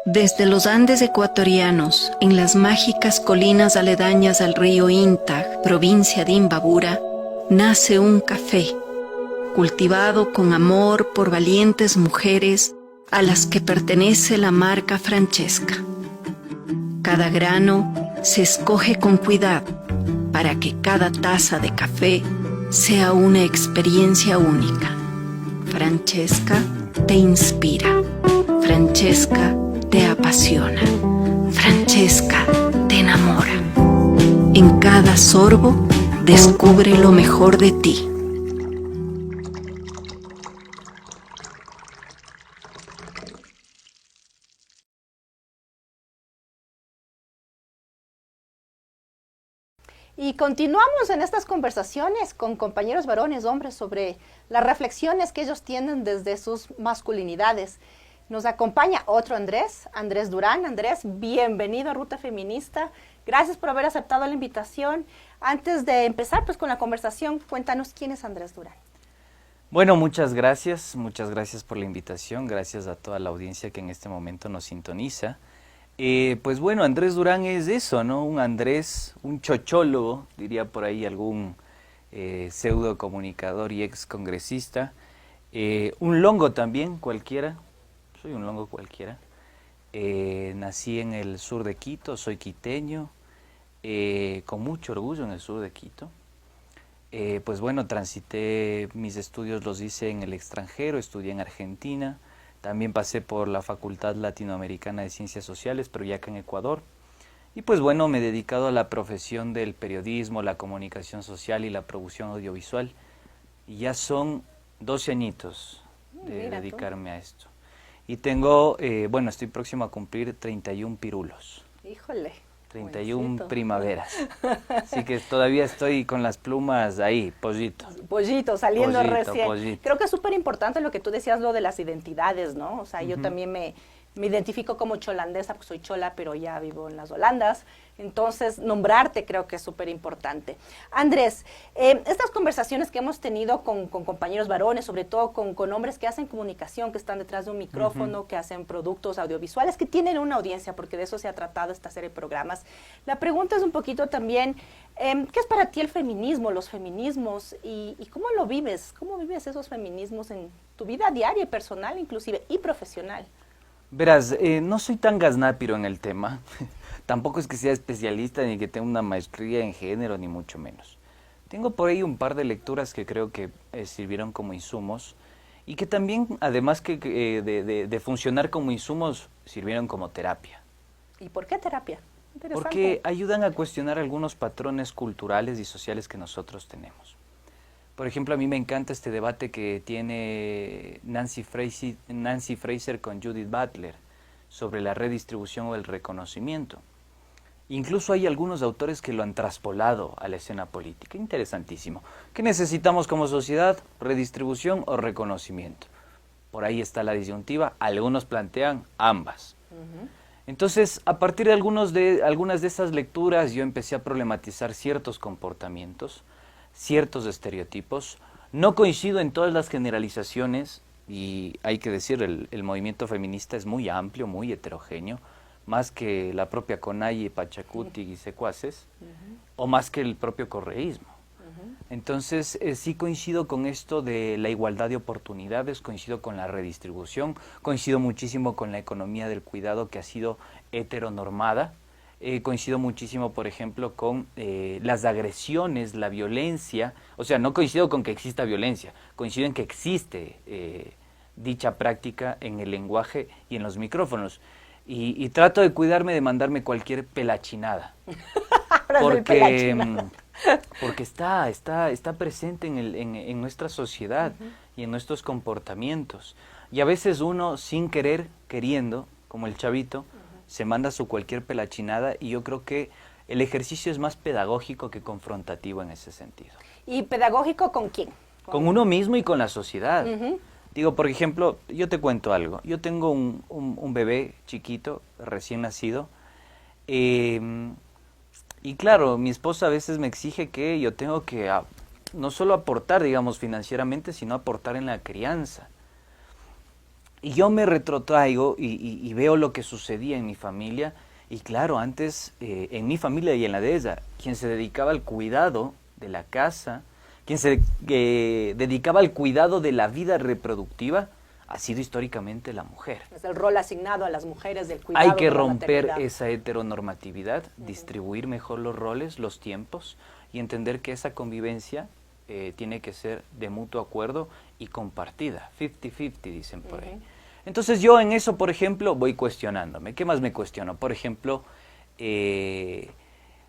Desde los Andes ecuatorianos, en las mágicas colinas aledañas al río Intag, provincia de Imbabura, nace un café, cultivado con amor por valientes mujeres a las que pertenece la marca Francesca. Cada grano se escoge con cuidado para que cada taza de café sea una experiencia única. Francesca te inspira. Francesca te apasiona. Francesca te enamora. En cada sorbo, descubre lo mejor de ti. Y continuamos en estas conversaciones con compañeros varones, hombres, sobre las reflexiones que ellos tienen desde sus masculinidades. Nos acompaña otro Andrés Durán. Andrés, bienvenido a Ruta Feminista. Gracias por haber aceptado la invitación. Antes de empezar pues con la conversación, cuéntanos quién es Andrés Durán. Bueno, muchas gracias por la invitación, gracias a toda la audiencia que en este momento nos sintoniza. Pues bueno, Andrés Durán es eso, ¿no? Un Andrés, un chochólogo, diría por ahí algún pseudo comunicador y ex congresista. Un longo también, cualquiera, soy un longo cualquiera. Nací en el sur de Quito, soy quiteño, con mucho orgullo en el sur de Quito. Pues bueno, transité mis estudios, los hice en el extranjero, estudié en Argentina. También pasé por la Facultad Latinoamericana de Ciencias Sociales, pero ya acá en Ecuador. Y pues bueno, me he dedicado a la profesión del periodismo, la comunicación social y la producción audiovisual. Y ya son 12 añitos de dedicarme a esto. Y tengo, bueno, estoy próximo a cumplir 31 pirulos. Híjole. 31 buencito. Primaveras. Así que todavía estoy con las plumas ahí, pollito. Pollito, saliendo recién. Pollito. Creo que es súper importante lo que tú decías, lo de las identidades, ¿no? O sea, yo también me identifico como cholandesa, porque soy chola, pero ya vivo en las Holandas. Entonces, nombrarte creo que es súper importante. Andrés, estas conversaciones que hemos tenido con compañeros varones, sobre todo con hombres que hacen comunicación, que están detrás de un micrófono, que hacen productos audiovisuales, que tienen una audiencia, porque de eso se ha tratado esta serie de programas. La pregunta es un poquito también, ¿qué es para ti el feminismo, los feminismos, y cómo lo vives? ¿Cómo vives esos feminismos en tu vida diaria y personal, inclusive, y profesional? Verás, no soy tan gaznápiro en el tema, tampoco es que sea especialista ni que tenga una maestría en género, ni mucho menos. Tengo por ahí un par de lecturas que creo que sirvieron como insumos y que también, además de funcionar como insumos, sirvieron como terapia. ¿Y por qué terapia? Interesante. Porque ayudan a cuestionar algunos patrones culturales y sociales que nosotros tenemos. Por ejemplo, a mí me encanta este debate que tiene Nancy Fraser con Judith Butler sobre la redistribución o el reconocimiento. Incluso hay algunos autores que lo han traspolado a la escena política. Interesantísimo. ¿Qué necesitamos como sociedad? ¿Redistribución o reconocimiento? Por ahí está la disyuntiva. Algunos plantean ambas. Entonces, a partir de algunas de esas lecturas, yo empecé a problematizar ciertos comportamientos, ciertos estereotipos. No coincido en todas las generalizaciones, y hay que decir, el movimiento feminista es muy amplio, muy heterogéneo, más que la propia CONAIE, Pachacuti y secuaces, o más que el propio correísmo. Entonces, sí coincido con esto de la igualdad de oportunidades, coincido con la redistribución, coincido muchísimo con la economía del cuidado que ha sido heteronormada, coincido muchísimo, por ejemplo, con las agresiones, la violencia, o sea, no coincido con que exista violencia, coincido en que existe dicha práctica en el lenguaje y en los micrófonos. Y trato de cuidarme de mandarme cualquier pelachinada. Porque está presente en nuestra sociedad y en nuestros comportamientos. Y a veces uno, sin querer, queriendo, como el chavito, se manda su cualquier pelachinada, y yo creo que el ejercicio es más pedagógico que confrontativo en ese sentido. ¿Y pedagógico con quién? Con uno mismo y con la sociedad. Digo, por ejemplo, yo te cuento algo. Yo tengo un bebé chiquito, recién nacido, y claro, mi esposa a veces me exige que yo tengo que no solo aportar, digamos, financieramente, sino aportar en la crianza. Y yo me retrotraigo y veo lo que sucedía en mi familia, y claro, antes, en mi familia y en la de ella, quien se dedicaba al cuidado de la casa, quien se dedicaba al cuidado de la vida reproductiva, ha sido históricamente la mujer. Es el rol asignado a las mujeres del cuidado. Hay que de la romper maternidad. esa heteronormatividad, distribuir mejor los roles, los tiempos, y entender que esa convivencia tiene que ser de mutuo acuerdo y compartida. 50-50 dicen por ahí. Entonces yo en eso, por ejemplo, voy cuestionándome. ¿Qué más me cuestiono? Por ejemplo,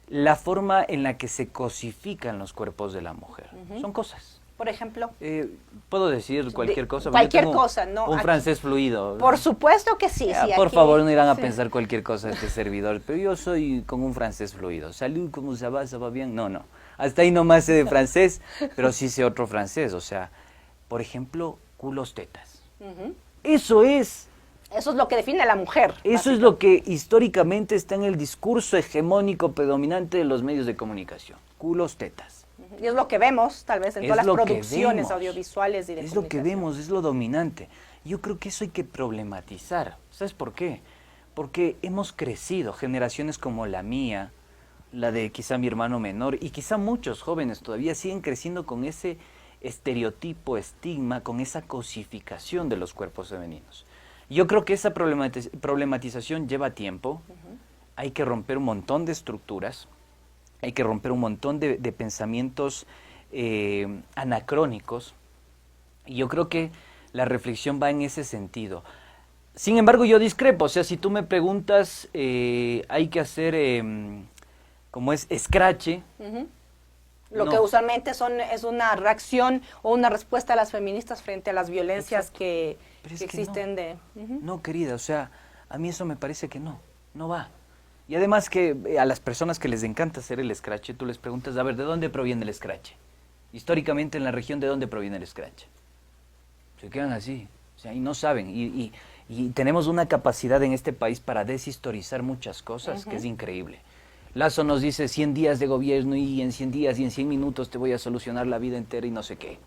la forma en la que se cosifican los cuerpos de la mujer. Son cosas. Por ejemplo. Puedo decir cualquier cosa. Cualquier Yo tengo cosa, ¿no? Un aquí. francés fluido. Por supuesto que sí. sí Por aquí, favor, no irán a sí. pensar cualquier cosa de este servidor, pero yo soy con un francés fluido. Salud, ¿cómo se va bien? No, no. Hasta ahí nomás sé de francés, pero sí sé otro francés. O sea, por ejemplo, culos, tetas. Eso es. Eso es lo que define a la mujer. Eso es lo que históricamente está en el discurso hegemónico predominante de los medios de comunicación. Culos, tetas. Y es lo que vemos, tal vez, en Es todas las lo que producciones vemos. audiovisuales y de Es lo que comunicación. vemos, es lo dominante. Yo creo que eso hay que problematizar. ¿Sabes por qué? Porque hemos crecido, generaciones como la mía, la de quizá mi hermano menor, y quizá muchos jóvenes todavía siguen creciendo con ese estereotipo, estigma, con esa cosificación de los cuerpos femeninos. Yo creo que esa problematización lleva tiempo, hay que romper un montón de estructuras, hay que romper un montón de pensamientos anacrónicos, y yo creo que la reflexión va en ese sentido. Sin embargo, yo discrepo, o sea, si tú me preguntas, hay que hacer, como es, escrache. Lo No. que usualmente es una reacción o una respuesta a las feministas frente a las violencias que Pero es que que existen no. de... No, querida, o sea, a mí eso me parece que no va. Y además que a las personas que les encanta hacer el escrache, tú les preguntas, a ver, ¿de dónde proviene el escrache? Históricamente en la región, ¿de dónde proviene el escrache? Se quedan así, o sea, y no saben. Y tenemos una capacidad en este país para deshistorizar muchas cosas que es increíble. Lazo nos dice 100 días de gobierno y en 100 días y en 100 minutos te voy a solucionar la vida entera y no sé qué.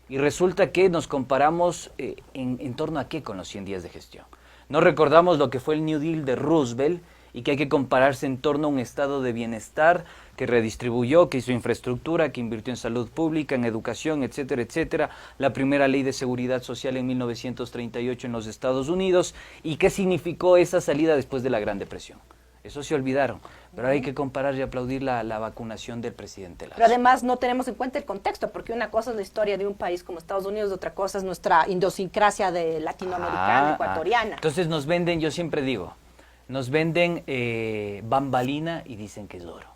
Y resulta que nos comparamos en torno a qué con los 100 días de gestión. No recordamos lo que fue el New Deal de Roosevelt y que hay que compararse en torno a un estado de bienestar que redistribuyó, que hizo infraestructura, que invirtió en salud pública, en educación, etcétera, etcétera, la primera ley de seguridad social en 1938 en los Estados Unidos, y qué significó esa salida después de la Gran Depresión. Eso se olvidaron, pero ahora hay que comparar y aplaudir la vacunación del presidente Lazo. Pero además no tenemos en cuenta el contexto, porque una cosa es la historia de un país como Estados Unidos, otra cosa es nuestra idiosincrasia de latinoamericana, ecuatoriana. Entonces nos venden, yo siempre digo, nos venden bambalina y dicen que es oro.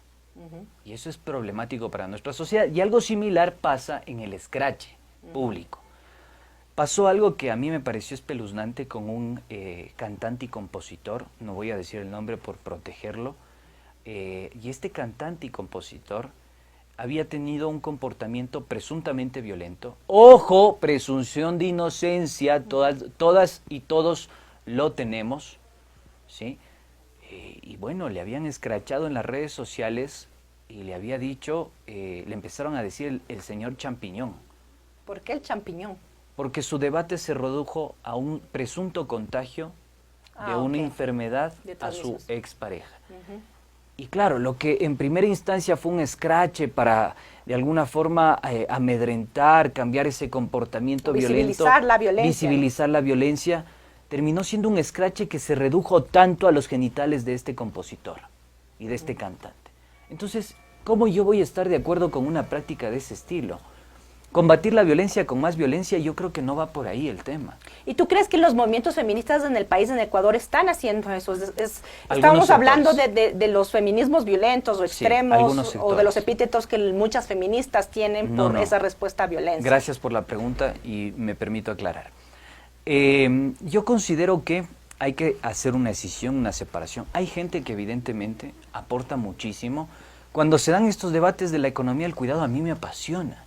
Y eso es problemático para nuestra sociedad. Y algo similar pasa en el escrache público. Pasó algo que a mí me pareció espeluznante con un cantante y compositor, no voy a decir el nombre por protegerlo, y este cantante y compositor había tenido un comportamiento presuntamente violento. ¡Ojo! Presunción de inocencia, todas y todos lo tenemos, ¿sí? Y bueno, le habían escrachado en las redes sociales y le había dicho, le empezaron a decir el señor champiñón. ¿Por qué el champiñón? Porque su debate se redujo a un presunto contagio de una enfermedad a su expareja. Y claro, lo que en primera instancia fue un escrache para de alguna forma amedrentar, cambiar ese comportamiento visibilizar violento, la violencia, visibilizar la violencia, terminó siendo un escrache que se redujo tanto a los genitales de este compositor y de este cantante. Entonces, ¿cómo yo voy a estar de acuerdo con una práctica de ese estilo? Combatir la violencia con más violencia, yo creo que no va por ahí el tema. ¿Y tú crees que los movimientos feministas en el país, en Ecuador, están haciendo eso? Estamos hablando de los feminismos violentos o extremos, sí, o de los epítetos que muchas feministas tienen por esa respuesta a violencia. Gracias por la pregunta y me permito aclarar. Yo considero que hay que hacer una decisión, una separación. Hay gente que evidentemente aporta muchísimo. Cuando se dan estos debates de la economía del cuidado, a mí me apasiona.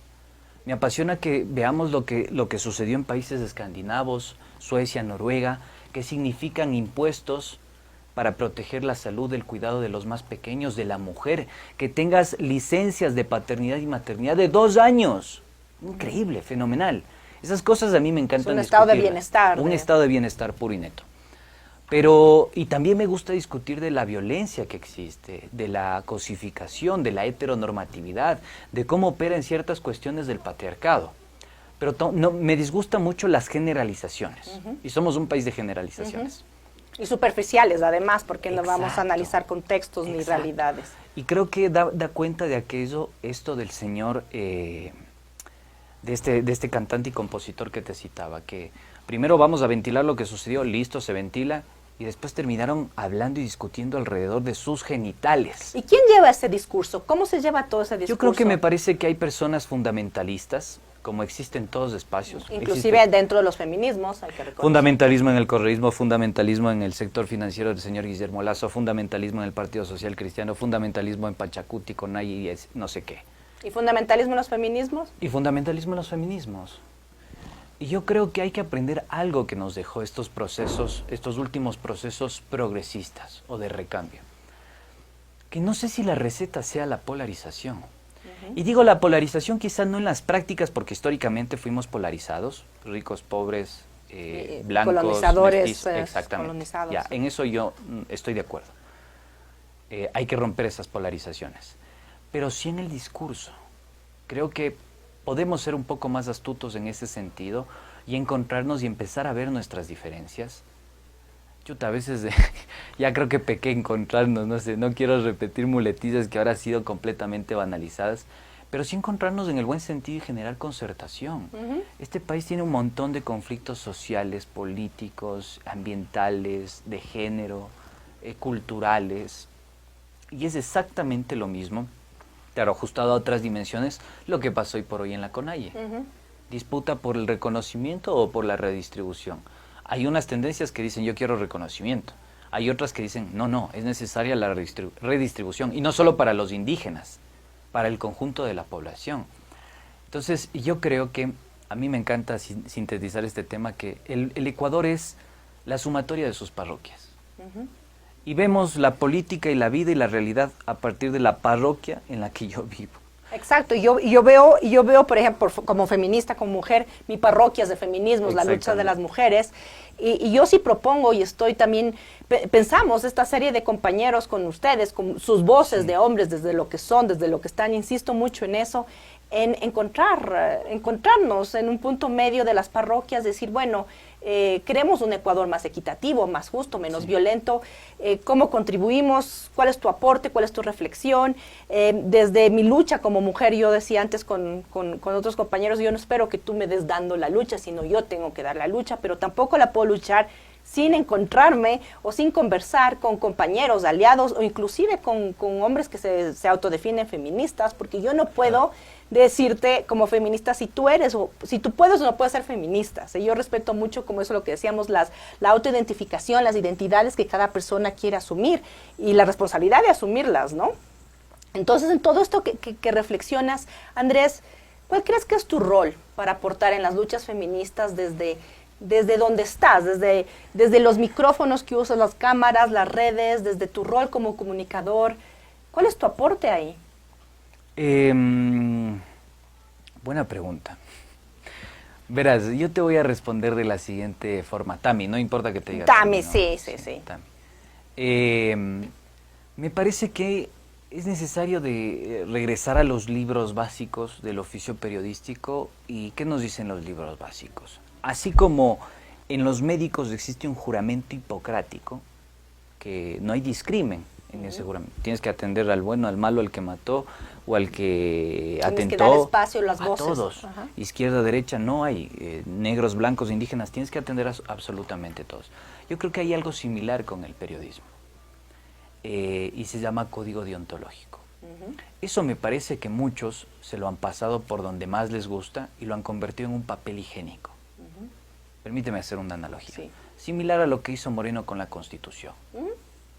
Me apasiona que veamos lo que sucedió en países escandinavos, Suecia, Noruega, que significan impuestos para proteger la salud, el cuidado de los más pequeños, de la mujer, que tengas licencias de paternidad y maternidad de 2 años. Increíble, fenomenal. Esas cosas a mí me encantan. Es un estado de bienestar. Un estado de bienestar puro y neto. Pero, y también me gusta discutir de la violencia que existe, de la cosificación, de la heteronormatividad, de cómo opera en ciertas cuestiones del patriarcado. Pero me disgustan mucho las generalizaciones, y somos un país de generalizaciones. Y superficiales, además, porque no vamos a analizar contextos ni realidades. Y creo que da cuenta de aquello, esto del señor, de este cantante y compositor que te citaba, que primero vamos a ventilar lo que sucedió, listo, se ventila, y después terminaron hablando y discutiendo alrededor de sus genitales. ¿Y quién lleva ese discurso? ¿Cómo se lleva todo ese discurso? Yo creo que me parece que hay personas fundamentalistas, como existen todos los espacios. Inclusive dentro de los feminismos, hay que reconocer. Fundamentalismo en el correísmo, fundamentalismo en el sector financiero del señor Guillermo Lazo, fundamentalismo en el Partido Social Cristiano, fundamentalismo en Pachacuti, Conay y no sé qué. ¿Y fundamentalismo en los feminismos? Y fundamentalismo en los feminismos. Y yo creo que hay que aprender algo que nos dejó estos procesos, estos últimos procesos progresistas o de recambio. Que no sé si la receta sea la polarización. Y digo la polarización quizás no en las prácticas, porque históricamente fuimos polarizados, ricos, pobres, blancos, colonizadores, mestizos, exactamente. Colonizados. Ya, en eso yo estoy de acuerdo. Hay que romper esas polarizaciones. Pero sí en el discurso. Creo que podemos ser un poco más astutos en ese sentido y encontrarnos y empezar a ver nuestras diferencias. A veces ya creo que pequé encontrarnos, no sé, no quiero repetir muletillas que ahora han sido completamente banalizadas, pero sí encontrarnos en el buen sentido y generar concertación. Este país tiene un montón de conflictos sociales, políticos, ambientales, de género, culturales, y es exactamente lo mismo, claro, ajustado a otras dimensiones, lo que pasó hoy por hoy en la CONAIE. Disputa por el reconocimiento o por la redistribución. Hay unas tendencias que dicen yo quiero reconocimiento, hay otras que dicen no, es necesaria la redistribución, y no solo para los indígenas, para el conjunto de la población. Entonces yo creo que a mí me encanta sintetizar este tema, que el Ecuador es la sumatoria de sus parroquias. Y vemos la política y la vida y la realidad a partir de la parroquia en la que yo vivo. Exacto, y yo veo, por ejemplo, como feminista, como mujer, mi parroquia es de feminismos, la lucha de las mujeres, y yo sí propongo y estoy también, pensamos esta serie de compañeros con ustedes, con sus voces de hombres, desde lo que son, desde lo que están, insisto mucho en eso, en encontrarnos en un punto medio de las parroquias, decir, bueno, queremos un Ecuador más equitativo, más justo, menos violento. ¿Cómo contribuimos? ¿Cuál es tu aporte? ¿Cuál es tu reflexión? Desde mi lucha como mujer, yo decía antes con otros compañeros, yo no espero que tú me des dando la lucha, sino yo tengo que dar la lucha, pero tampoco la puedo luchar sin encontrarme o sin conversar con compañeros, aliados o inclusive con hombres que se autodefinen feministas, porque yo no puedo decirte como feminista si tú eres o si tú puedes o no puedes ser feminista. ¿Sí? Yo respeto mucho, como eso lo que decíamos, la autoidentificación, las identidades que cada persona quiere asumir y la responsabilidad de asumirlas, ¿no? Entonces, en todo esto que reflexionas, Andrés, ¿cuál crees que es tu rol para aportar en las luchas feministas desde donde estás, desde los micrófonos que usas, las cámaras, las redes, desde tu rol como comunicador? ¿Cuál es tu aporte ahí? Buena pregunta. Verás, yo te voy a responder de la siguiente forma. Tami, no importa que te diga. Tami, ¿no? sí. Tami. Me parece que es necesario de regresar a los libros básicos del oficio periodístico. ¿Y qué nos dicen los libros básicos? Así como en los médicos existe un juramento hipocrático, que no hay discrimen en ese juramento. Tienes que atender al bueno, al malo, al que mató o al que atentó. Tienes que dar espacio a las voces. Todos. Ajá. Izquierda, derecha, no hay. Negros, blancos, indígenas, tienes que atender a absolutamente todos. Yo creo que hay algo similar con el periodismo. Y se llama código deontológico. Eso me parece que muchos se lo han pasado por donde más les gusta y lo han convertido en un papel higiénico. Permíteme hacer una analogía. Sí. Similar a lo que hizo Moreno con la Constitución.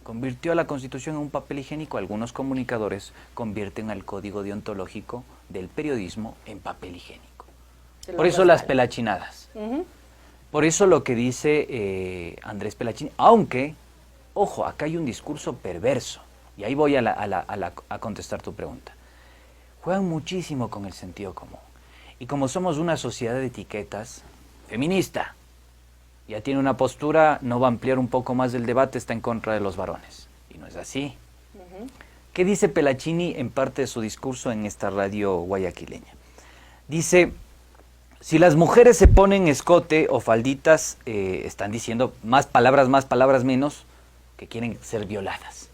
Convirtió a la Constitución en un papel higiénico. Algunos comunicadores convierten al código deontológico del periodismo en papel higiénico. Por eso las pelachinadas. Por eso lo que dice Andrés Pelachini. Aunque, ojo, acá hay un discurso perverso. Y ahí voy a contestar tu pregunta. Juegan muchísimo con el sentido común. Y como somos una sociedad de etiquetas, feminista, ya tiene una postura, no va a ampliar un poco más el debate, está en contra de los varones. Y no es así. ¿Qué dice Pelachini en parte de su discurso en esta radio guayaquileña? Dice, si las mujeres se ponen escote o falditas, están diciendo más palabras menos, que quieren ser violadas.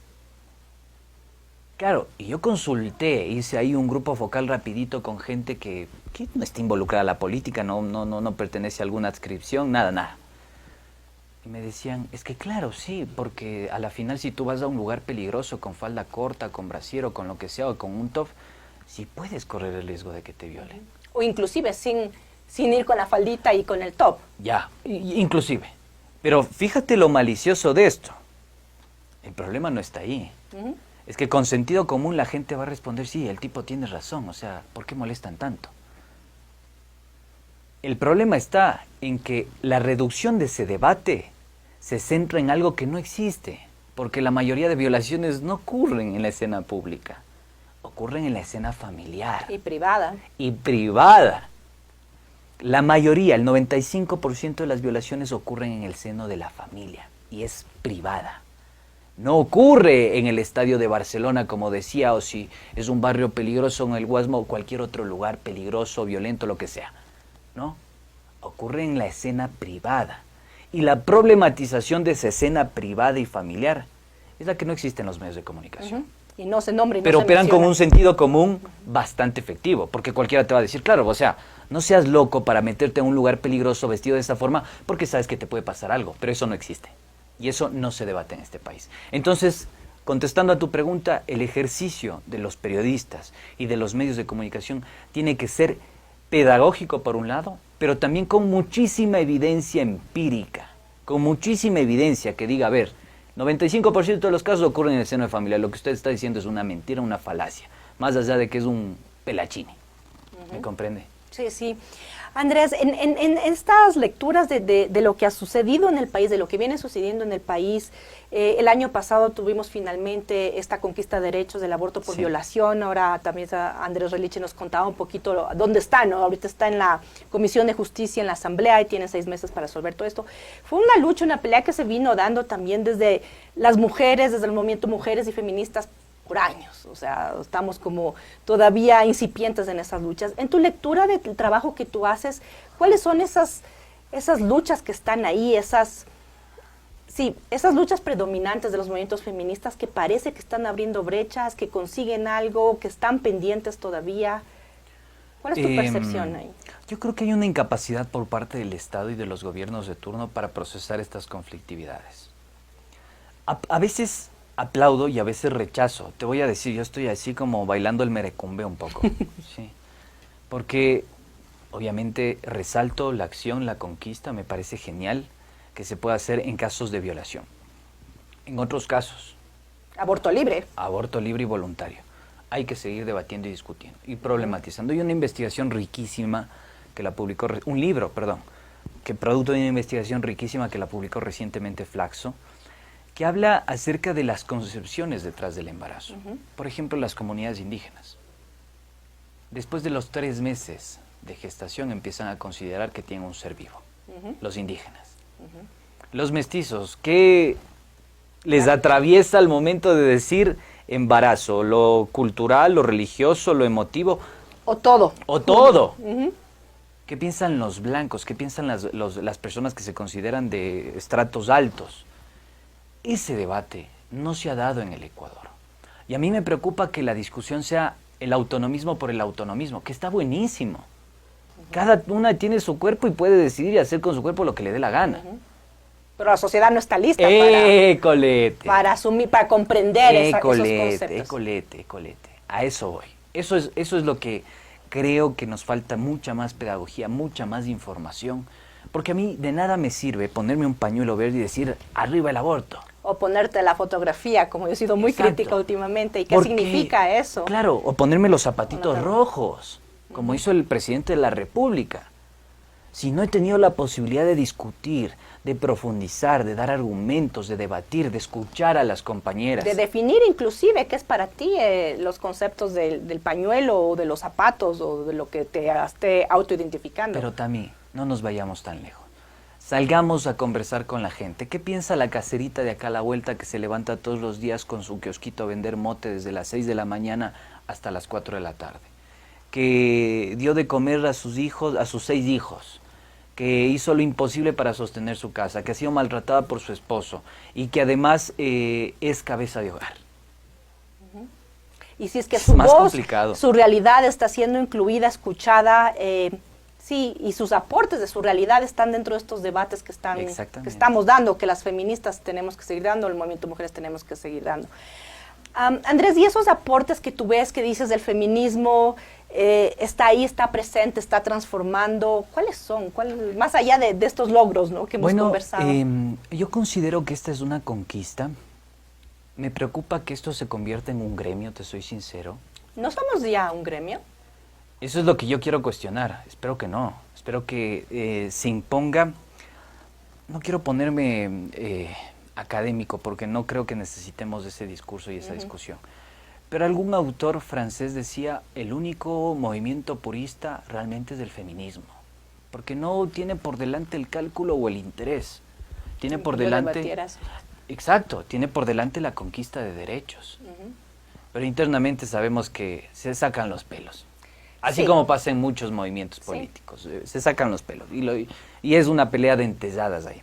Claro, y yo consulté, hice ahí un grupo focal rapidito con gente que no está involucrada en la política, no pertenece a alguna adscripción, nada. Y me decían, es que claro, sí, porque a la final si tú vas a un lugar peligroso con falda corta, con brasier o con lo que sea, o con un top, sí puedes correr el riesgo de que te violen. O inclusive sin ir con la faldita y con el top. Ya, inclusive. Pero fíjate lo malicioso de esto. El problema no está ahí. Es que con sentido común la gente va a responder, sí, el tipo tiene razón, o sea, ¿por qué molestan tanto? El problema está en que la reducción de ese debate se centra en algo que no existe, porque la mayoría de violaciones no ocurren en la escena pública, ocurren en la escena familiar. Y privada. La mayoría, el 95% de las violaciones ocurren en el seno de la familia y es privada. No ocurre en el estadio de Barcelona, como decía, o si es un barrio peligroso en el Guasmo o cualquier otro lugar peligroso, violento, lo que sea. ¿No? Ocurre en la escena privada. Y la problematización de esa escena privada y familiar es la que no existe en los medios de comunicación. Y no se nombra y no pero se operan menciona. con un sentido común bastante efectivo, porque cualquiera te va a decir, claro, o sea, no seas loco para meterte en un lugar peligroso vestido de esa forma, porque sabes que te puede pasar algo, pero eso no existe. Y eso no se debate en este país. Entonces, contestando a tu pregunta, el ejercicio de los periodistas y de los medios de comunicación tiene que ser pedagógico por un lado, pero también con muchísima evidencia empírica, con muchísima evidencia que diga, a ver, 95% de los casos ocurren en el seno de familia, lo que usted está diciendo es una mentira, una falacia, más allá de que es un pelachini. ¿Me comprende? Sí, sí. Andrés, en estas lecturas de lo que ha sucedido en el país, de lo que viene sucediendo en el país, el año pasado tuvimos finalmente esta conquista de derechos del aborto por violación. Ahora también Andrés Reliche nos contaba un poquito dónde está, ¿no? Ahorita está en la Comisión de Justicia, en la Asamblea, y tiene 6 meses para resolver todo esto. Fue una lucha, una pelea que se vino dando también desde las mujeres, desde el movimiento Mujeres y Feministas, por años. O sea, estamos como todavía incipientes en esas luchas. En tu lectura del trabajo que tú haces, ¿cuáles son esas luchas que están ahí, esas luchas predominantes de los movimientos feministas que parece que están abriendo brechas, que consiguen algo, que están pendientes todavía? ¿Cuál es tu percepción ahí? Yo creo que hay una incapacidad por parte del Estado y de los gobiernos de turno para procesar estas conflictividades. A veces aplaudo y a veces rechazo. Te voy a decir, yo estoy así como bailando el merecumbe un poco. Sí. Porque obviamente resalto la acción, la conquista, me parece genial que se pueda hacer en casos de violación. En otros casos, Aborto libre y voluntario. Hay que seguir debatiendo y discutiendo y problematizando. Hay una investigación riquísima que la publicó, un libro, perdón, que producto de una investigación riquísima que la publicó recientemente Flaxo, que habla acerca de las concepciones detrás del embarazo. Por ejemplo, las comunidades indígenas. Después de los 3 meses de gestación empiezan a considerar que tienen un ser vivo. Los indígenas. Los mestizos, ¿qué les atraviesa al momento de decir embarazo? ¿Lo cultural, lo religioso, lo emotivo? O todo. O todo. ¿Qué piensan los blancos? ¿Qué piensan las personas que se consideran de estratos altos? Ese debate no se ha dado en el Ecuador. Y a mí me preocupa que la discusión sea el autonomismo por el autonomismo, que está buenísimo. Cada una tiene su cuerpo y puede decidir y hacer con su cuerpo lo que le dé la gana. Pero la sociedad no está lista para asumir, para comprender esos conceptos. Écolete. A eso voy. Eso es lo que creo que nos falta, mucha más pedagogía, mucha más información. Porque a mí de nada me sirve ponerme un pañuelo verde y decir, arriba el aborto. O ponerte la fotografía, como yo he sido muy crítica últimamente. ¿Y qué significa eso? Claro, o ponerme los zapatitos rojos, como hizo el presidente de la República. Si no he tenido la posibilidad de discutir, de profundizar, de dar argumentos, de debatir, de escuchar a las compañeras. De definir inclusive qué es para ti los conceptos del pañuelo o de los zapatos o de lo que te esté autoidentificando. Pero Tami, no nos vayamos tan lejos. Salgamos a conversar con la gente. ¿Qué piensa la caserita de acá a la vuelta que se levanta todos los días con su kiosquito a vender mote desde las 6 de la mañana hasta las 4 de la tarde? Que dio de comer a sus hijos, a sus 6 hijos, que hizo lo imposible para sostener su casa, que ha sido maltratada por su esposo y que además es cabeza de hogar. Y si es que su voz, complicado. Su realidad está siendo incluida, escuchada, sí, y sus aportes de su realidad están dentro de estos debates que estamos dando, que las feministas tenemos que seguir dando, el movimiento Mujeres tenemos que seguir dando. Andrés, ¿y esos aportes que tú ves, que dices del feminismo, está ahí, está presente, está transformando? ¿Cuáles son? Más allá de estos logros, ¿no?, que hemos conversado. Yo considero que esta es una conquista. Me preocupa que esto se convierta en un gremio, te soy sincero. ¿No somos ya un gremio? Eso es lo que yo quiero cuestionar. Espero que no. Espero que se imponga. No quiero ponerme académico porque no creo que necesitemos ese discurso y esa discusión. Pero algún autor francés decía, el único movimiento purista realmente es el feminismo. Porque no tiene por delante el cálculo o el interés. Tiene por delante... Exacto, tiene por delante la conquista de derechos. Pero internamente sabemos que se sacan los pelos. Así como pasa en muchos movimientos políticos, se sacan los pelos y es una pelea de entesadas ahí.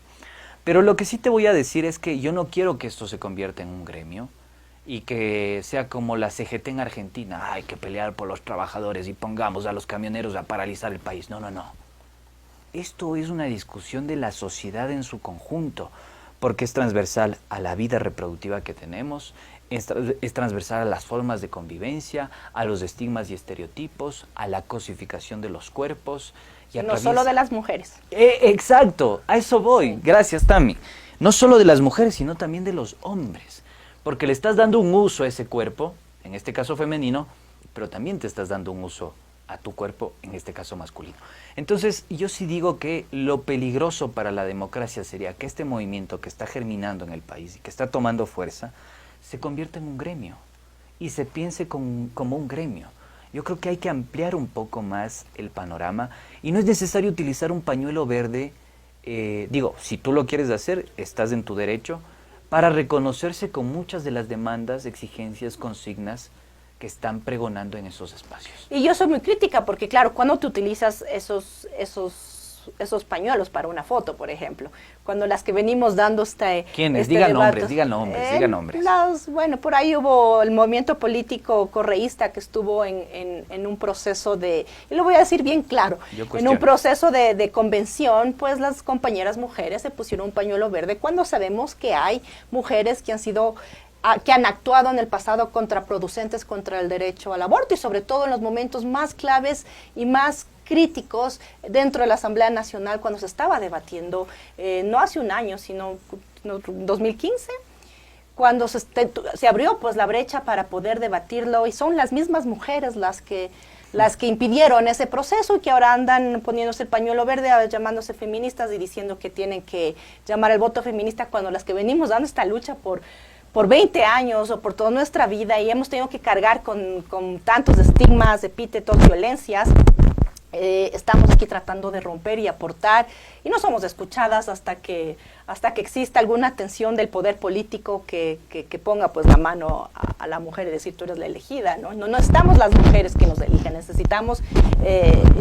Pero lo que sí te voy a decir es que yo no quiero que esto se convierta en un gremio y que sea como la CGT en Argentina, hay que pelear por los trabajadores y pongamos a los camioneros a paralizar el país. No. Esto es una discusión de la sociedad en su conjunto, porque es transversal a la vida reproductiva que tenemos, es transversal a las formas de convivencia, a los estigmas y estereotipos, a la cosificación de los cuerpos. Y no solo de las mujeres. Exacto, a eso voy. Gracias, Tami. No solo de las mujeres, sino también de los hombres. Porque le estás dando un uso a ese cuerpo, en este caso femenino, pero también te estás dando un uso a tu cuerpo, en este caso masculino. Entonces, yo sí digo que lo peligroso para la democracia sería que este movimiento que está germinando en el país y que está tomando fuerza, se convierta en un gremio y se piense como un gremio. Yo creo que hay que ampliar un poco más el panorama y no es necesario utilizar un pañuelo verde, digo, si tú lo quieres hacer, estás en tu derecho, para reconocerse con muchas de las demandas, exigencias, consignas que están pregonando en esos espacios. Y yo soy muy crítica porque, claro, cuando tú utilizas esos pañuelos para una foto, por ejemplo, cuando las que venimos dando ¿Quiénes? este Diga debate, diga nombres. Bueno, por ahí hubo el movimiento político correísta que estuvo en un proceso de, y lo voy a decir bien claro, en un proceso de convención, pues las compañeras mujeres se pusieron un pañuelo verde cuando sabemos que hay mujeres que han actuado en el pasado contraproducentes contra el derecho al aborto y sobre todo en los momentos más claves y más críticos dentro de la Asamblea Nacional cuando se estaba debatiendo, no hace un año, sino 2015, cuando se abrió pues la brecha para poder debatirlo y son las mismas mujeres las que impidieron ese proceso y que ahora andan poniéndose el pañuelo verde, llamándose feministas y diciendo que tienen que llamar el voto feminista cuando las que venimos dando esta lucha por 20 años o por toda nuestra vida y hemos tenido que cargar con tantos estigmas, epítetos, violencias. Estamos aquí tratando de romper y aportar y no somos escuchadas hasta que exista alguna atención del poder político que ponga pues la mano a la mujer y decir tú eres la elegida, no estamos las mujeres que nos eligen, necesitamos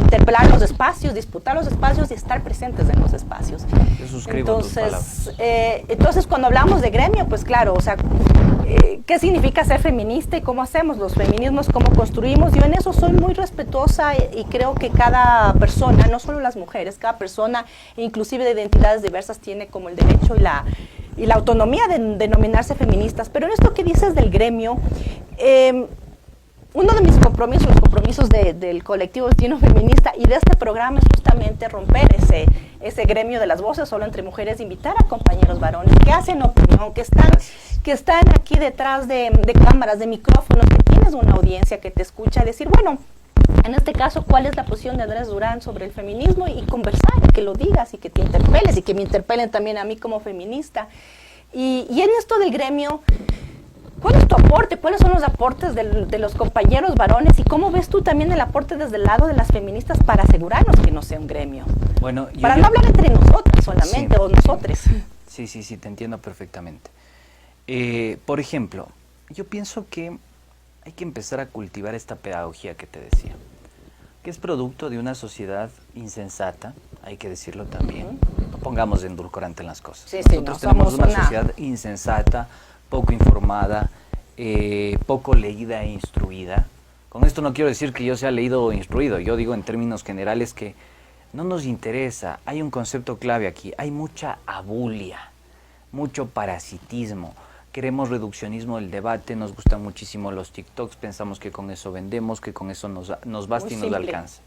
interpelar los espacios, disputar los espacios y estar presentes en los espacios. Yo suscribo tus palabras. Entonces cuando hablamos de gremio, pues claro, o sea, ¿qué significa ser feminista y cómo hacemos los feminismos, cómo construimos? Yo en eso soy muy respetuosa y creo que cada persona, no solo las mujeres, cada persona, inclusive de identidades diversas, tiene como el derecho y la autonomía de denominarse feministas. Pero en esto que dices del gremio, uno de mis compromisos, los compromisos del colectivo Destino Feminista y de este programa es justamente romper ese gremio de las voces solo entre mujeres, invitar a compañeros varones que hacen opinión, que están aquí detrás de cámaras, de micrófonos, que tienes una audiencia que te escucha, decir, bueno, en este caso, ¿cuál es la posición de Andrés Durán sobre el feminismo? Y conversar, y que lo digas, y que te interpeles, y que me interpelen también a mí como feminista. Y en esto del gremio, ¿cuál es tu aporte? ¿Cuáles son los aportes de los compañeros varones? ¿Y cómo ves tú también el aporte desde el lado de las feministas para asegurarnos que no sea un gremio? Bueno, para no hablar entre nosotras solamente, sí, o nosotres. Sí, te entiendo perfectamente. Por ejemplo, yo pienso que hay que empezar a cultivar esta pedagogía que te decía, que es producto de una sociedad insensata, hay que decirlo también, no pongamos endulcorante en las cosas. Sí, nosotros tenemos una sociedad insensata, poco informada, poco leída e instruida. Con esto no quiero decir que yo sea leído o instruido, yo digo en términos generales que no nos interesa, hay un concepto clave aquí, hay mucha abulia, mucho parasitismo. Queremos reduccionismo del debate, nos gustan muchísimo los TikToks, pensamos que con eso vendemos, que con eso nos basta y nos alcanza.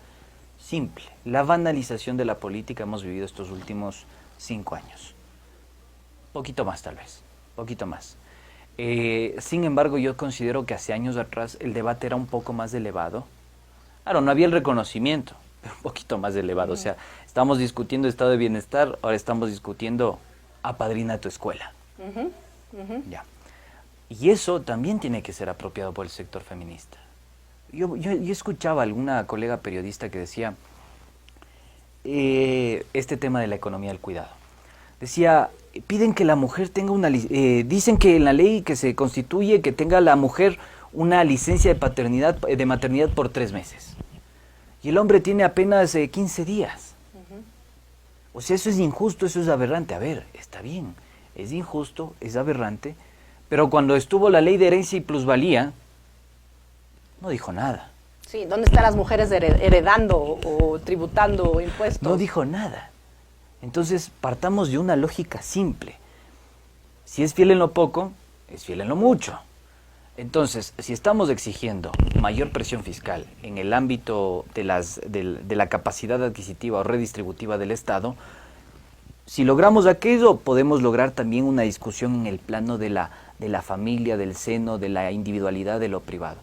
Simple. La banalización de la política hemos vivido estos últimos 5 años. Poquito más tal vez, poquito más. Sin embargo, yo considero que hace años atrás el debate era un poco más elevado. Claro, no había el reconocimiento, pero un poquito más elevado. O sea, estamos discutiendo estado de bienestar, ahora estamos discutiendo apadrina tu escuela. Ya. Y eso también tiene que ser apropiado por el sector feminista. Yo escuchaba a alguna colega periodista que decía este tema de la economía del cuidado. Decía, piden que la mujer tenga dicen que en la ley que se constituye que tenga la mujer una licencia de maternidad por 3 meses. Y el hombre tiene apenas 15 días. O sea, eso es injusto, eso es aberrante. A ver, está bien. Es injusto, es aberrante, pero cuando estuvo la ley de herencia y plusvalía, no dijo nada. Sí, ¿dónde están las mujeres heredando o tributando impuestos? No dijo nada. Entonces, partamos de una lógica simple. Si es fiel en lo poco, es fiel en lo mucho. Entonces, si estamos exigiendo mayor presión fiscal en el ámbito de la capacidad adquisitiva o redistributiva del Estado, si logramos aquello, podemos lograr también una discusión en el plano de la familia, del seno, de la individualidad, de lo privado.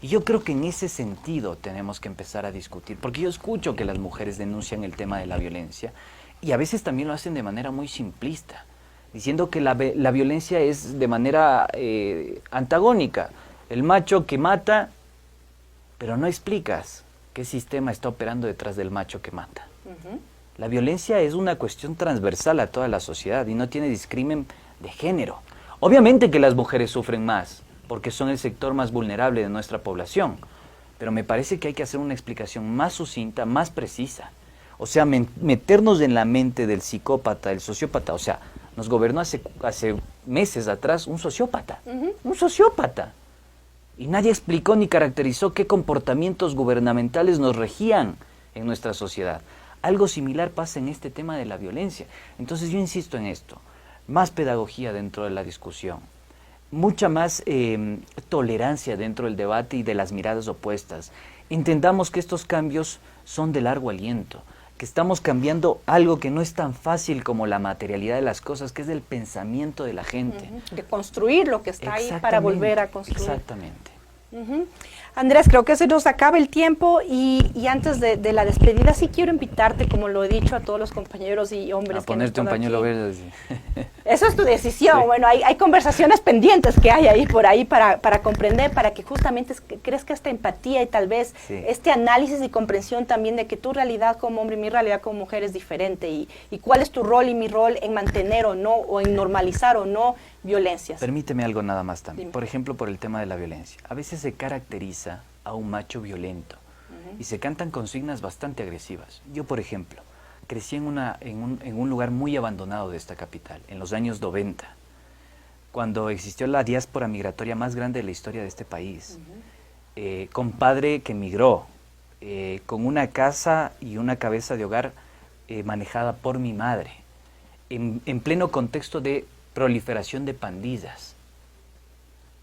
Y yo creo que en ese sentido tenemos que empezar a discutir, porque yo escucho que las mujeres denuncian el tema de la violencia y a veces también lo hacen de manera muy simplista, diciendo que la violencia es de manera antagónica. El macho que mata, pero no explicas qué sistema está operando detrás del macho que mata. La violencia es una cuestión transversal a toda la sociedad y no tiene discrimen de género. Obviamente que las mujeres sufren más, porque son el sector más vulnerable de nuestra población, pero me parece que hay que hacer una explicación más sucinta, más precisa. O sea, meternos en la mente del psicópata, del sociópata. O sea, nos gobernó hace meses atrás un sociópata, un sociópata. Y nadie explicó ni caracterizó qué comportamientos gubernamentales nos regían en nuestra sociedad. Algo similar pasa en este tema de la violencia. Entonces yo insisto en esto, más pedagogía dentro de la discusión, mucha más tolerancia dentro del debate y de las miradas opuestas. Entendamos que estos cambios son de largo aliento, que estamos cambiando algo que no es tan fácil como la materialidad de las cosas, que es el pensamiento de la gente. De construir lo que está ahí para volver a construir. Exactamente. Andrés, creo que se nos acaba el tiempo y antes de la despedida sí quiero invitarte, como lo he dicho a todos los compañeros y hombres a ponerte un pañuelo verde. Sí. Eso es tu decisión. Sí. Bueno, hay conversaciones pendientes que hay ahí por ahí para comprender, para que justamente crezca esta empatía y tal vez este análisis y comprensión también de que tu realidad como hombre y mi realidad como mujer es diferente y cuál es tu rol y mi rol en mantener o no, o en normalizar o no violencias. Permíteme algo nada más también. Dime. Por ejemplo, por el tema de la violencia. A veces se caracteriza a un macho violento y se cantan consignas bastante agresivas. Yo, por ejemplo, crecí en un lugar muy abandonado de esta capital, en los años 90, cuando existió la diáspora migratoria más grande de la historia de este país, con padre que migró, con una casa y una cabeza de hogar manejada por mi madre, en pleno contexto de proliferación de pandillas.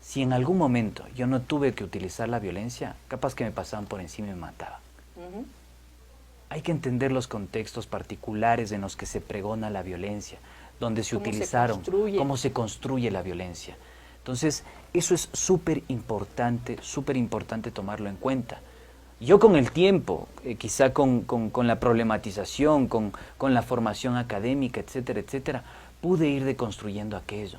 Si en algún momento yo no tuve que utilizar la violencia, capaz que me pasaban por encima y me mataban. Hay que entender los contextos particulares en los que se pregona la violencia, donde se utilizaron, cómo se construye la violencia. Entonces, eso es súper importante tomarlo en cuenta. Yo con el tiempo, quizá con la problematización, con la formación académica, etcétera, etcétera, pude ir deconstruyendo aquello.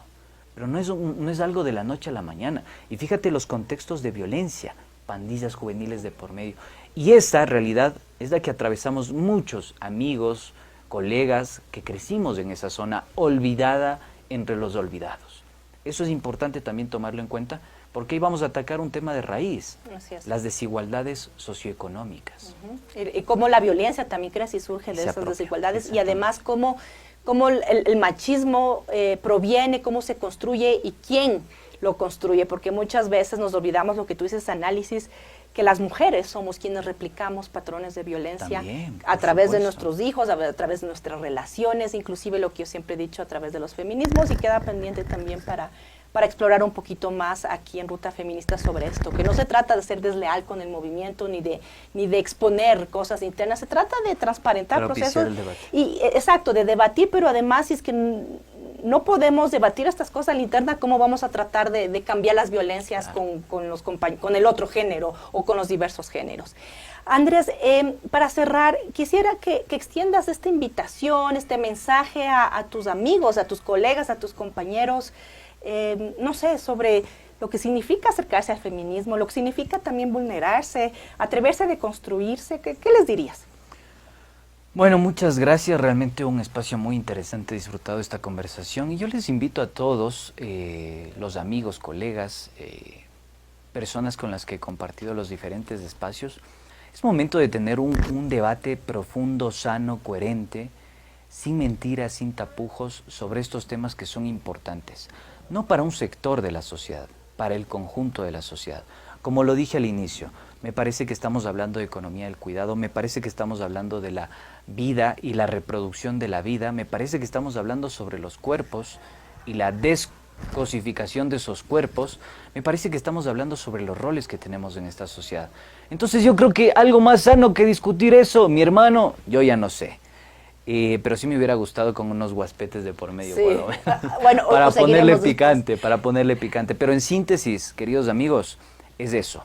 Pero no es algo de la noche a la mañana. Y fíjate los contextos de violencia, pandillas juveniles de por medio. Y esa realidad es la que atravesamos muchos amigos, colegas, que crecimos en esa zona olvidada entre los olvidados. Eso es importante también tomarlo en cuenta, porque ahí vamos a atacar un tema de raíz, las desigualdades socioeconómicas. Y cómo la violencia también crece y surge de esas desigualdades, y además cómo el machismo proviene, cómo se construye y quién lo construye, porque muchas veces nos olvidamos lo que tú dices, análisis, que las mujeres somos quienes replicamos patrones de violencia también, a través de nuestros hijos, a través de nuestras relaciones, inclusive lo que yo siempre he dicho, a través de los feminismos, y queda pendiente también para explorar un poquito más aquí en Ruta Feminista sobre esto, que no se trata de ser desleal con el movimiento ni de exponer cosas internas, se trata de transparentar procesos y exacto, de debatir, pero además si es que no podemos debatir estas cosas a la interna, ¿cómo vamos a tratar de cambiar las violencias con el otro género o con los diversos géneros? Andrés, para cerrar, quisiera que extiendas esta invitación, este mensaje a tus amigos, a tus colegas, a tus compañeros, no sé, sobre lo que significa acercarse al feminismo, lo que significa también vulnerarse, atreverse a deconstruirse. ¿Qué les dirías? Bueno, muchas gracias, realmente un espacio muy interesante, he disfrutado esta conversación y yo les invito a todos, los amigos, colegas, personas con las que he compartido los diferentes espacios, es momento de tener un debate profundo, sano, coherente, sin mentiras, sin tapujos, sobre estos temas que son importantes, no para un sector de la sociedad, para el conjunto de la sociedad. Como lo dije al inicio, me parece que estamos hablando de economía del cuidado, me parece que estamos hablando de la vida y la reproducción de la vida, me parece que estamos hablando sobre los cuerpos y la descosificación de esos cuerpos, me parece que estamos hablando sobre los roles que tenemos en esta sociedad. Entonces yo creo que algo más sano que discutir eso, mi hermano, yo ya no sé. Pero sí me hubiera gustado con unos guaspetes de por medio, sí. Por lo menos. Bueno, para ponerle picante, para ponerle picante. Pero en síntesis, queridos amigos, es eso.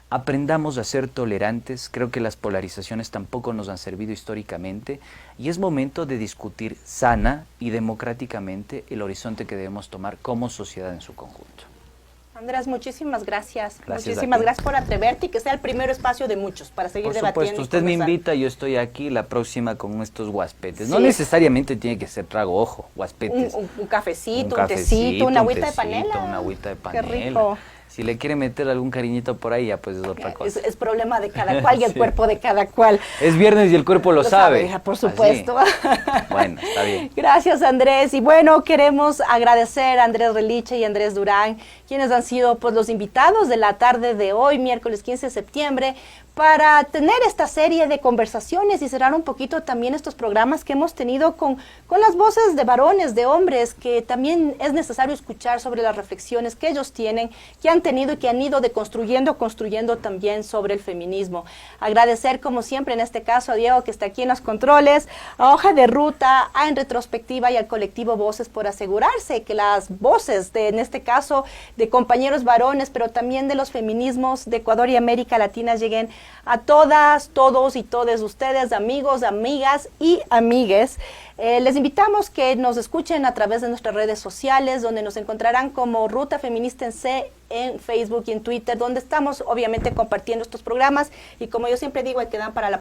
aprendamos a ser tolerantes. Creo que las polarizaciones tampoco nos han servido históricamente y es momento de discutir sana y democráticamente el horizonte que debemos tomar como sociedad en su conjunto. Andrés, muchísimas gracias. Gracias Muchísimas a ti. gracias por atreverte y que sea el primer espacio de muchos para seguir Por debatiendo. supuesto, y usted me conversando. invita, yo estoy aquí la próxima con estos huaspetes. No Sí. necesariamente tiene que ser trago, ojo, huaspetes. Un cafecito, un tecito, una agüita de panela. Una agüita de Qué panela. rico. Si le quiere meter algún cariñito por ahí, ya pues es otra cosa. Es problema de cada cual y el Sí. cuerpo de cada cual. Es viernes y el cuerpo lo sabe. Por supuesto. Así. Bueno, está bien. Gracias, Andrés. Y bueno, queremos agradecer a Andrés Reliche y Andrés Durán, quienes han sido pues los invitados de la tarde de hoy, miércoles 15 de septiembre, para tener esta serie de conversaciones y cerrar un poquito también estos programas que hemos tenido con las voces de varones, de hombres, que también es necesario escuchar sobre las reflexiones que ellos tienen, que han tenido y que han ido construyendo también sobre el feminismo. Agradecer, como siempre, en este caso a Diego, que está aquí en los controles, a Hoja de Ruta, a En Retrospectiva y al colectivo Voces por asegurarse que las voces, en este caso, de compañeros varones, pero también de los feminismos de Ecuador y América Latina lleguen a todas, todos y todes ustedes, amigos, amigas y amigues. Les invitamos que nos escuchen a través de nuestras redes sociales, donde nos encontrarán como Ruta Feminista en C, en Facebook y en Twitter, donde estamos obviamente compartiendo estos programas y como yo siempre digo, quedan para la